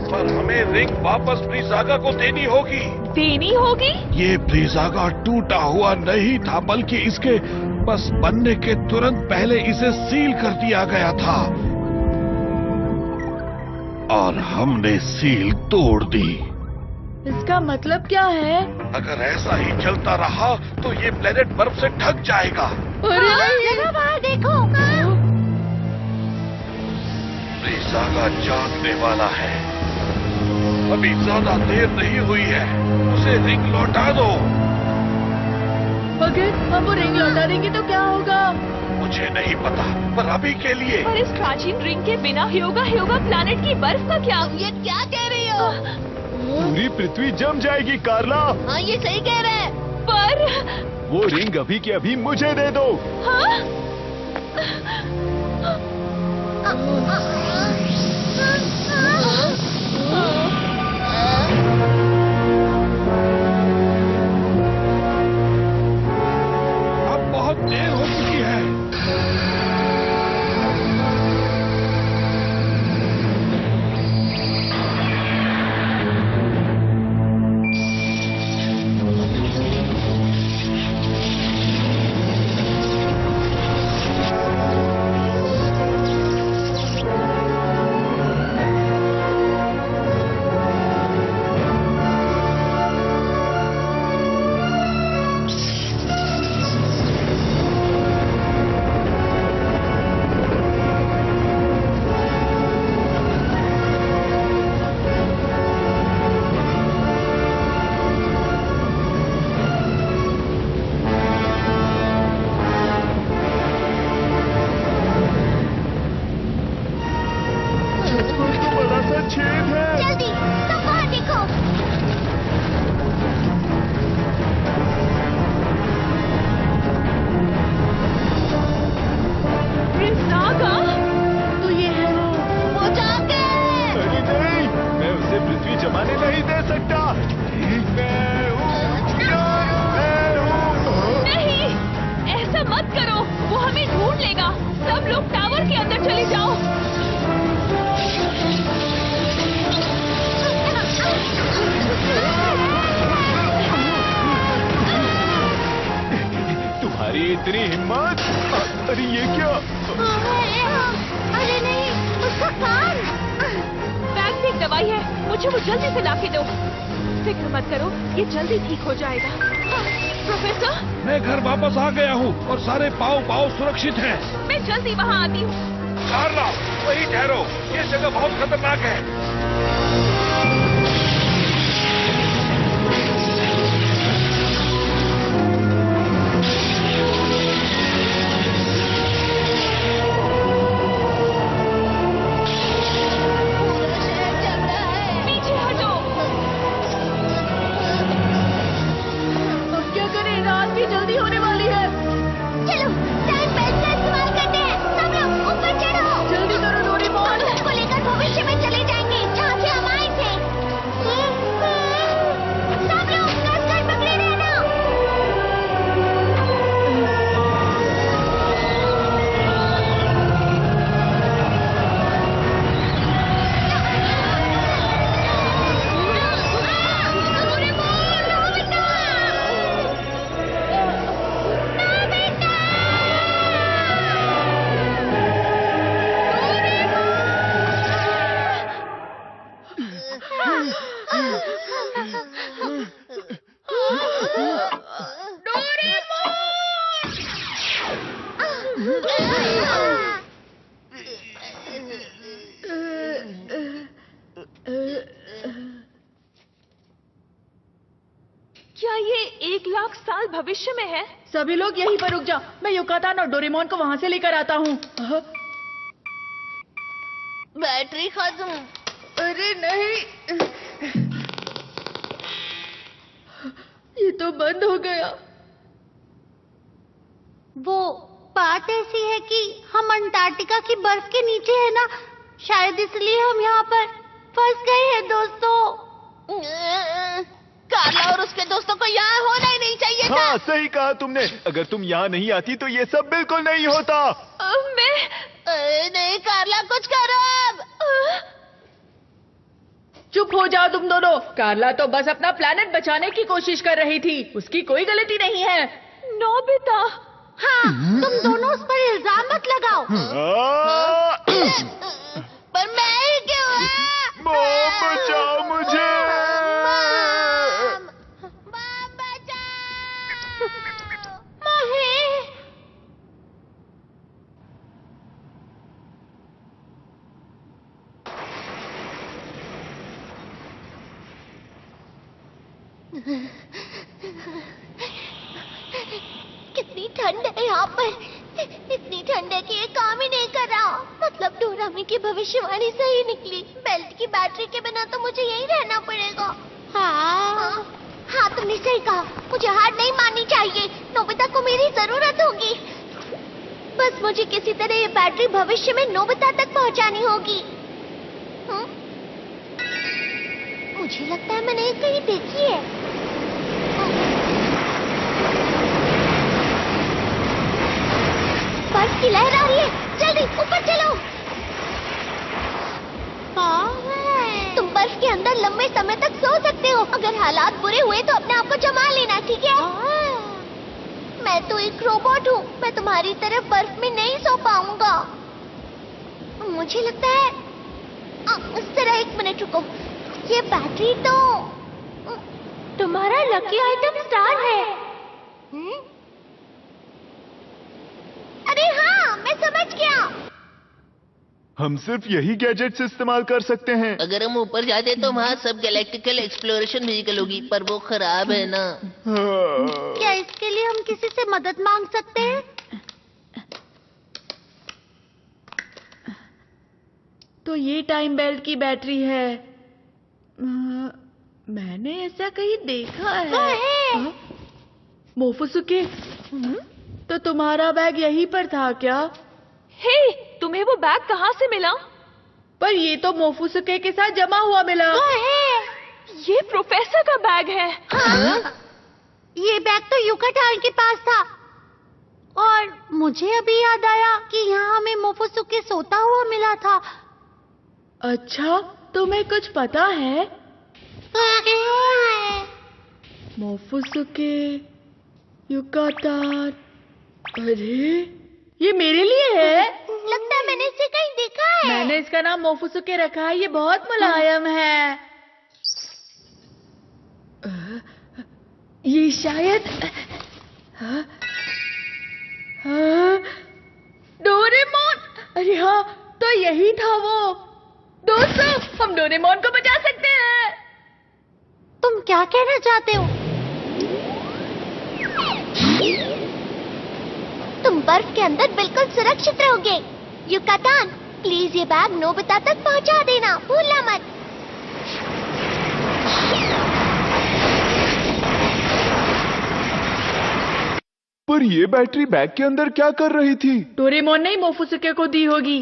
पर हमें रिंग वापस ब्रीज़ागा को देनी होगी। देनी होगी? ये ब्रीज़ागा टूटा हुआ नहीं था, बल्कि इसके बस बनने के तुरंत पहले इसे सील कर दिया गया था और हमने सील तोड़ दी। इसका मतलब क्या है? अगर ऐसा ही चलता रहा तो ये प्लेनेट बर्फ से ढक जाएगा। अरे नहीं, जरा बाहर देखो। ब्रीज़ागा जागने वाला है। अभी ज्यादा देर नहीं हुई है, उसे रिंग लौटा दो। अगर हम वो रिंग लौटा देंगे तो क्या होगा? मुझे नहीं पता, पर अभी के लिए पर इस प्राचीन रिंग के बिना ह्योगा ह्योगा प्लैनेट की बर्फ का क्या? ये क्या कह रही हो? पूरी पृथ्वी जम जाएगी कार्ला। हाँ, ये सही कह रहे हैं। पर वो रिंग अभी के अभी मुझे दे दो। हाँ? अब बहुत देर हो चुकी है। इतनी हिम्मत! अरे ये क्या? अरे नहीं, उसका कान! बैग में एक दवाई है, मुझे वो जल्दी से लाके दो। फिक्र मत करो, ये जल्दी ठीक हो जाएगा। प्रोफेसर, मैं घर वापस आ गया हूँ और सारे पाँव सुरक्षित हैं। मैं जल्दी वहाँ आती हूँ। कार्ला, वहीं ठहरो, ये जगह बहुत खतरनाक है। पीछे हटो। अब क्या करें, रात भी जल्दी होने वाली है। चलो, टाइम बेल्ट का इस्तेमाल करते हैं। सब लोग ऊपर चढ़ो। जल्दी करो डोरेमोन। हम सबको लेकर भविष्य में चले जाएंगे, जहाँ से हम आए थे। सब लोग कसकर पकड़े रहना। क्या ये 1,00,000 साल भविष्य में है? सभी लोग यहीं पर रुक जाओ, मैं युकातान और डोरेमोन को वहाँ से लेकर आता हूँ। बैटरी खत्म। अरे नहीं, ये तो बंद हो गया। वो बात ऐसी है कि हम अंटार्कटिका की बर्फ के नीचे है ना, शायद इसलिए हम यहाँ पर फंस गए हैं दोस्तों। कार्ला और उसके दोस्तों को यहाँ होना ही नहीं चाहिए था। हाँ, सही कहा तुमने। अगर तुम यहाँ नहीं आती तो ये सब बिल्कुल नहीं होता। नहीं कार्ला, कुछ करो अब। चुप हो जाओ तुम दोनों। कार्ला तो बस अपना प्लेनेट बचाने की कोशिश कर रही थी, उसकी कोई गलती नहीं है। नोबिता, हाँ, तुम दोनों उस पर इल्जाम मत लगाओ। पर मैं ही क्यों? मॉम, बचाओ मुझे। कितनी ठंड है यहाँ पर, इतनी ठंड है कि ये काम ही नहीं कर रहा। मतलब डोरामी की भविष्यवाणी सही निकली, बेल्ट की बैटरी के बिना तो मुझे यहीं रहना पड़ेगा। हाँ, तुमने सही कहा, मुझे हार नहीं माननी चाहिए। नोबिता को मेरी जरूरत होगी। बस मुझे किसी तरह ये बैटरी भविष्य में नोबिता तक पहुँचानी होगी। मुझे लगता है मैंने ये कहीं देखी है। बर्फ की लहर आ रही है, जल्दी ऊपर चलो। तुम बर्फ के अंदर लंबे समय तक सो सकते हो। अगर हालात बुरे हुए तो अपने आप को जमा लेना, ठीक है? मैं तो एक रोबोट हूँ, मैं तुम्हारी तरह बर्फ में नहीं सो पाऊंगा। मुझे लगता है जरा एक मिनट रुको, ये बैटरी तो तुम्हारा लकी आइटम स्टार है। अरे हाँ, मैं समझ गया। हम सिर्फ यही गैजेट्स इस्तेमाल कर सकते हैं। अगर हम ऊपर जाते तो वहाँ सब गैलेक्टिकल एक्सप्लोरेशन व्हीकल होगी, पर वो खराब है ना। क्या इसके लिए हम किसी से मदद मांग सकते हैं? तो ये टाइम बेल्ट की बैटरी है। मैंने ऐसा कहीं देखा है। मोफुसुके, तो तुम्हारा बैग यहीं पर था क्या? हे, तुम्हें वो बैग कहाँ से मिला? पर ये तो मोफुसुके के साथ जमा हुआ मिला। ये प्रोफेसर का बैग है। हाँ? ये बैग तो युकातान के पास था। और मुझे अभी याद आया कि यहाँ हमें मोफुसुके सोता हुआ मिला था। अच्छा, तुम्हें कुछ पता है? मोफुसुके, युकातान, अरे ये मेरे लिए है। लगता है मैंने इसे कहीं देखा है। मैंने इसका नाम मोफुसुके रखा है। ये बहुत मुलायम है। ये शायद डोरेमोन। अरे हाँ, तो यही था वो। दोस्तों, हम डोरेमोन को बचा सकते हैं। तुम क्या कहना चाहते हो? तुम बर्फ के अंदर बिल्कुल सुरक्षित रहोगे। युकातान, प्लीज ये बैग नोबिता तक पहुंचा देना, भूलना मत। पर ये बैटरी बैग के अंदर क्या कर रही थी? डोरेमोन ने ही मोफुसुके को दी होगी।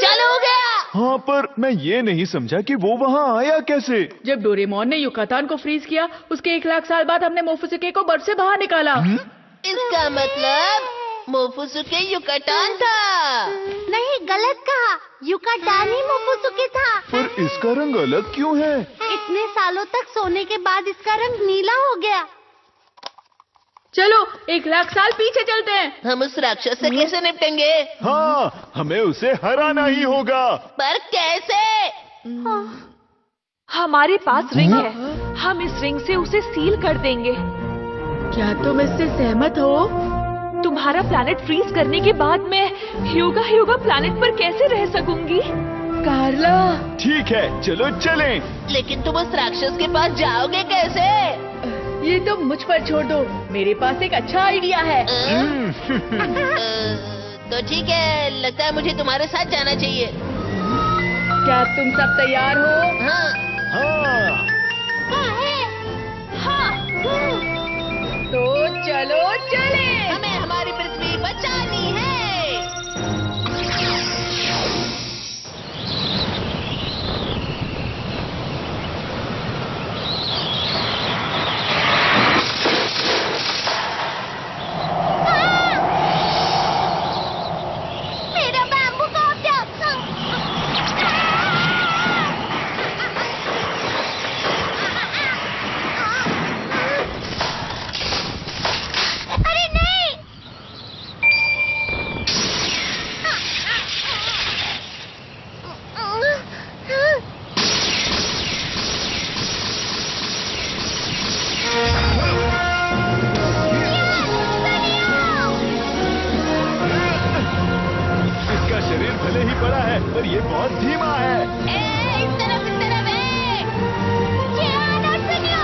चलो हो गया। हाँ, पर मैं ये नहीं समझा कि वो वहाँ आया कैसे? जब डोरेमोन ने युकातान को फ्रीज किया, उसके 1 लाख साल बाद हमने मोफुसुके को बर्फ से बाहर निकाला। इसका मतलब मोफुसुके युकाटान था। नहीं, गलत कहा। युकाटान ही मोफुसुके था। पर इसका रंग अलग क्यों है? इतने सालों तक सोने के बाद इसका रंग नीला हो गया। चलो 1 लाख साल पीछे चलते हैं। हम उस राक्षस से कैसे निपटेंगे? हाँ, हमें उसे हराना ही होगा। पर कैसे? हमारे पास रिंग है। हम इस रिंग से उसे सील कर देंगे। क्या तुम इससे सहमत हो? तुम्हारा प्लैनेट फ्रीज करने के बाद मैं ह्यूगा प्लैनेट पर कैसे रह सकूंगी? कार्ला, ठीक है, चलो चलें। लेकिन तुम उस राक्षस के पास जाओगे कैसे? ये तुम मुझ पर छोड़ दो। मेरे पास एक अच्छा आइडिया है। तो ठीक है, लगता है मुझे तुम्हारे साथ जाना चाहिए। क्या तुम सब तैयार हो? हाँ। हाँ, तो चलो चले। हमें हमारी पृथ्वी बचानी है। मेरा बैम्बू का ऑब्जेक्ट। अरे नहीं। इसका शरीर भले ही बड़ा है, पर ये बहुत धीमा है। इस तरफ है। जियान और सुनियो।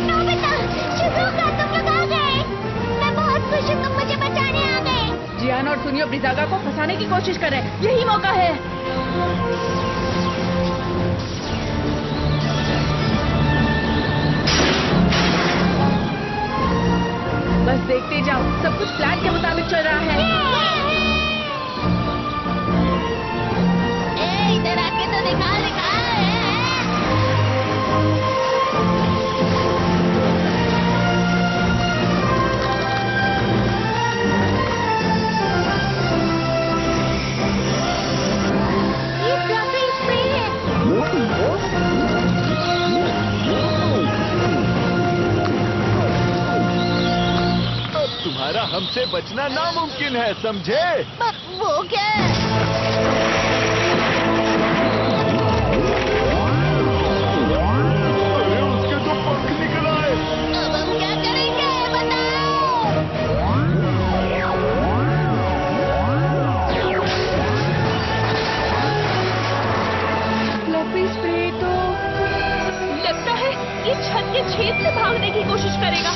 नोबिता, शिज़ुका, तुम लोग आ गए। मैं बहुत खुश हूँ, तुम मुझे बचाने आ गए। जियान और सुनियो ब्रिजागा को फंसाने की कोशिश कर रहे हैं। यही मौका है। बस देखते जाओ, सब कुछ प्लान के मुताबिक चल रहा है। इधर आके तो दिखा। ये फ्लफी स्प्रे है। अब तुम्हारा हमसे बचना नामुमकिन है, समझे? वो क्या है? अरे उसके तो पंख निकल आए। अब हम क्या करेंगे बताओ? फ्लफी स्प्रे तो लगता है ये छत के छेद से भागने की कोशिश करेगा।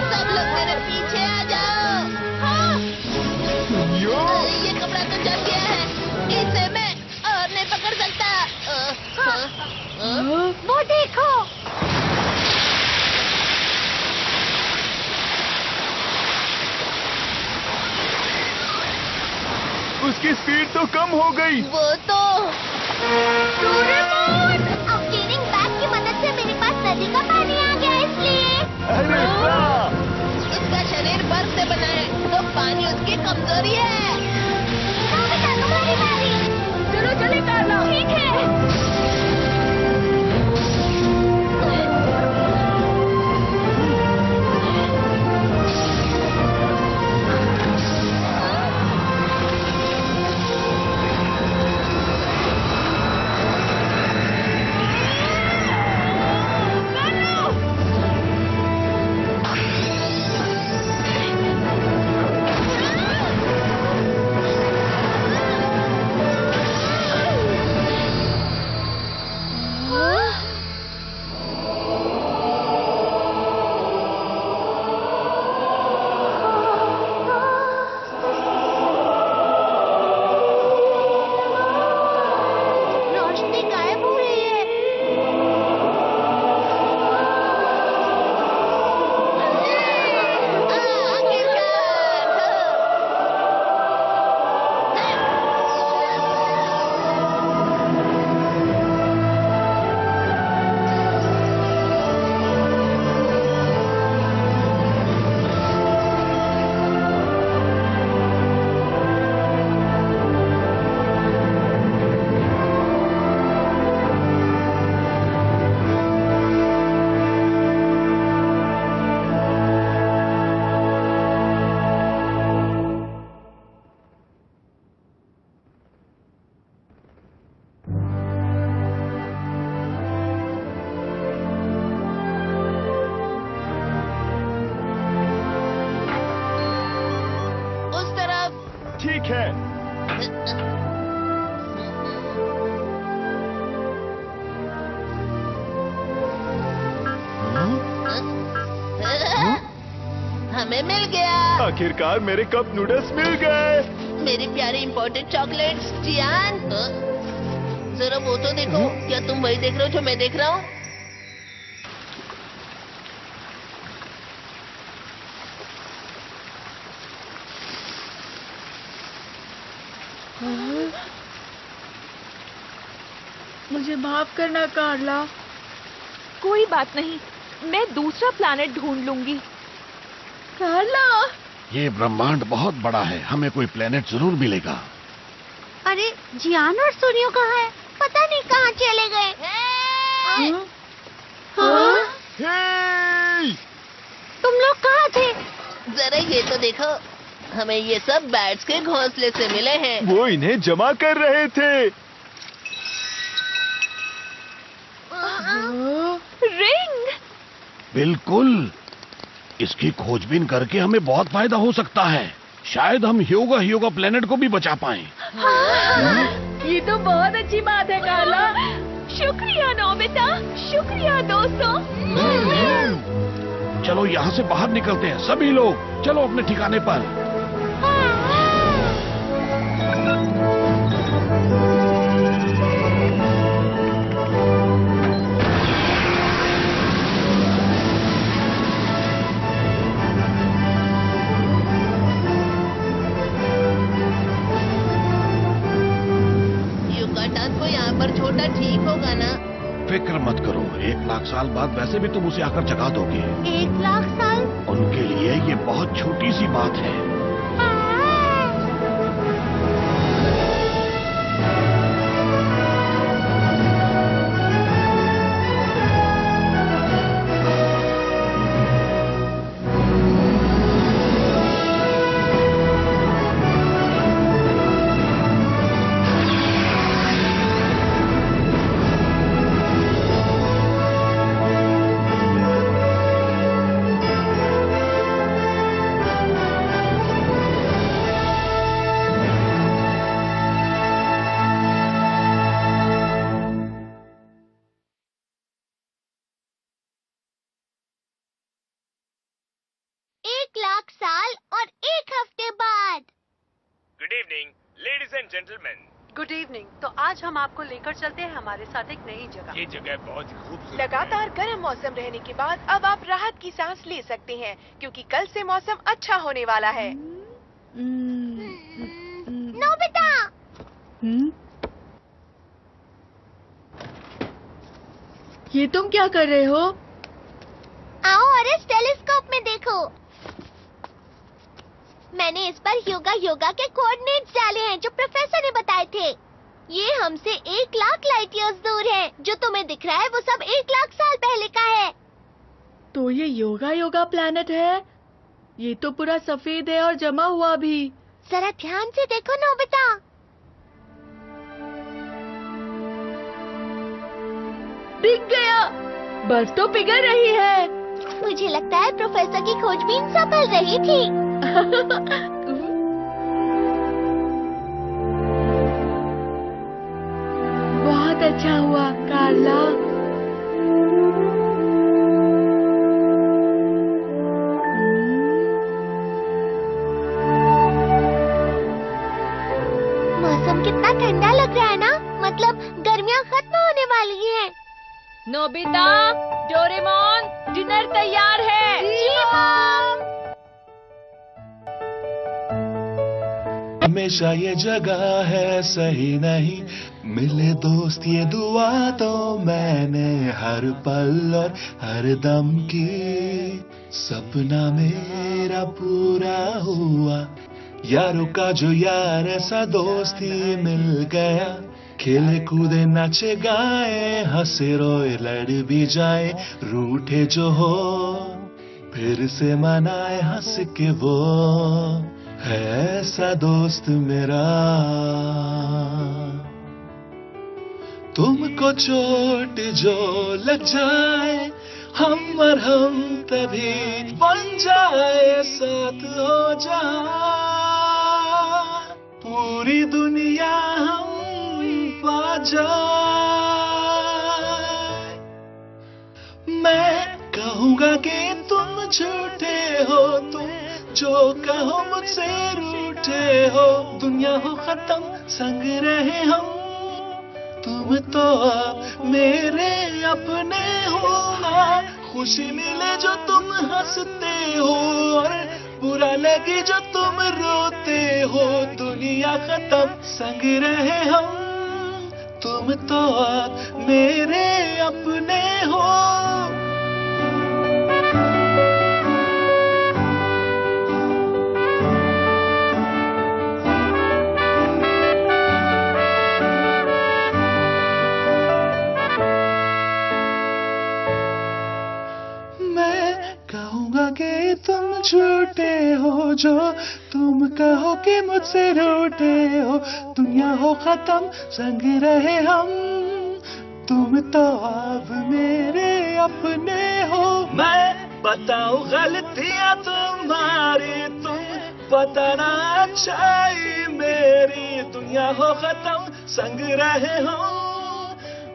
सब लोग मेरे पीछे आ जाओ। यो, ये कपड़ा तो जम गया है। इसे मैं और नहीं पकड़ सकता। वो देखो। उसकी स्पीड तो कम हो गई। वो तो डोरेमोन, अब क्लीनिंग बैग की मदद से मेरे पास नदी का पानी आ गया, इसलिए। अरे वाह! उसका शरीर बर्फ से बना है, तो पानी उसकी कमजोरी है। ठीक है। हमें मिल गया। आखिरकार मेरे कप नूडल्स मिल गए। मेरी प्यारी इम्पोर्टेड चॉकलेट्स। जियान, जरा वो तो देखो। क्या तुम वही देख रहे हो जो मैं देख रहा हूँ? मुझे माफ करना कार्ला। कोई बात नहीं, मैं दूसरा प्लैनेट ढूंढ लूंगी। कार्ला, ये ब्रह्मांड बहुत बड़ा है, हमें कोई प्लेनेट जरूर मिलेगा। अरे जियान और सूर्यो कहाँ है? पता नहीं कहाँ चले गए। हे! तुम लोग कहाँ थे? जरा ये तो देखो, हमें ये सब बैट्स के घोंसले से मिले हैं। वो इन्हें जमा कर रहे थे। रिंग। बिल्कुल, इसकी खोजबीन करके हमें बहुत फायदा हो सकता है। शायद हम ह्योगा प्लेनेट को भी बचा पाएं। ये तो बहुत अच्छी बात है कार्ला। शुक्रिया नोबिता, शुक्रिया दोस्तों। चलो यहाँ से बाहर निकलते हैं सभी लोग। चलो अपने ठिकाने पर। युगाटान को यहाँ पर छोटा ठीक होगा ना? फिक्र मत करो, 1 लाख साल बाद वैसे भी तुम उसे आकर जगा दोगे। 1 लाख साल? उनके लिए ये बहुत छोटी सी बात है। Good evening ladies and gentleman. Good evening. तो आज हम आपको लेकर चलते हैं हमारे साथ एक नई जगह। ये जगह बहुत ही खूबसूरत। लगातार गर्म मौसम रहने के बाद अब आप राहत की सांस ले सकते हैं, क्योंकि कल से मौसम अच्छा होने वाला है। नोबिता! ये तुम क्या कर रहे हो? आओ और इस टेलीस्कोप में देखो। मैंने इस पर ह्योगा के कोऑर्डिनेट्स डाले हैं जो प्रोफेसर ने बताए थे। ये हमसे 1 लाख लाइट ईयर्स दूर है। जो तुम्हें दिख रहा है वो सब 1 लाख साल पहले का है। तो ये ह्योगा प्लैनेट है? ये तो पूरा सफेद है और जमा हुआ भी। जरा ध्यान से देखो नोबिता। दिख गया, बर्फ तो पिघल रही है। मुझे लगता है प्रोफेसर की खोजबीन सफल रही थी। बहुत अच्छा हुआ कार्ला। मौसम कितना ठंडा लग रहा है ना? मतलब गर्मियाँ खत्म होने वाली हैं। नोबिता, डोरेमोन, डिनर तैयार है। जी मॉम। हमेशा ये जगह है सही नहीं, मिले दोस्त ये दुआ तो मैंने हर पल और हर दम की। सपना मेरा पूरा हुआ, यारों का जो यार ऐसा दोस्त ही मिल गया। खेले कूदे नाचे गाए, हंसे रोए लड़ भी जाए, रूठे जो हो फिर से मनाए हंस के। वो है ऐसा दोस्त मेरा। तुमको चोट जो लग जाए, हम और हम तभी बन जाए, साथ हो जाए। पूरी दुनिया हम पा जाए। मैं कहूँगा कि तुम झूठे हो, तुम जो कहो मुझसे रूठे हो। दुनिया हो खत्म संग रहे हम, तुम तो मेरे अपने हो। हाँ, खुशी मिले जो तुम हंसते हो, और बुरा लगे जो तुम रोते हो। दुनिया खत्म संग रहे हम, तुम तो मेरे अपने हो। कहूँगा कि तुम झूठे हो, जो तुम कहो कि मुझसे रूठे हो। दुनिया हो खत्म संग रहे हम, तुम तो अब मेरे अपने हो। मैं बताऊं गलतियां तुम्हारी, तुम बताना अच्छाई मेरी। दुनिया हो खत्म संग रहे हो,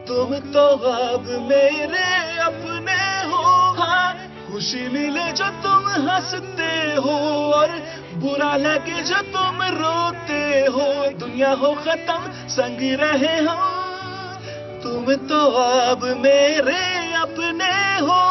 तुम तो अब मेरे अपने हो। हाँ, खुशी मिले जो तुम हंसते हो, और बुरा लगे जो तुम रोते हो। दुनिया हो खत्म संग रहे हो, तुम तो अब मेरे अपने हो।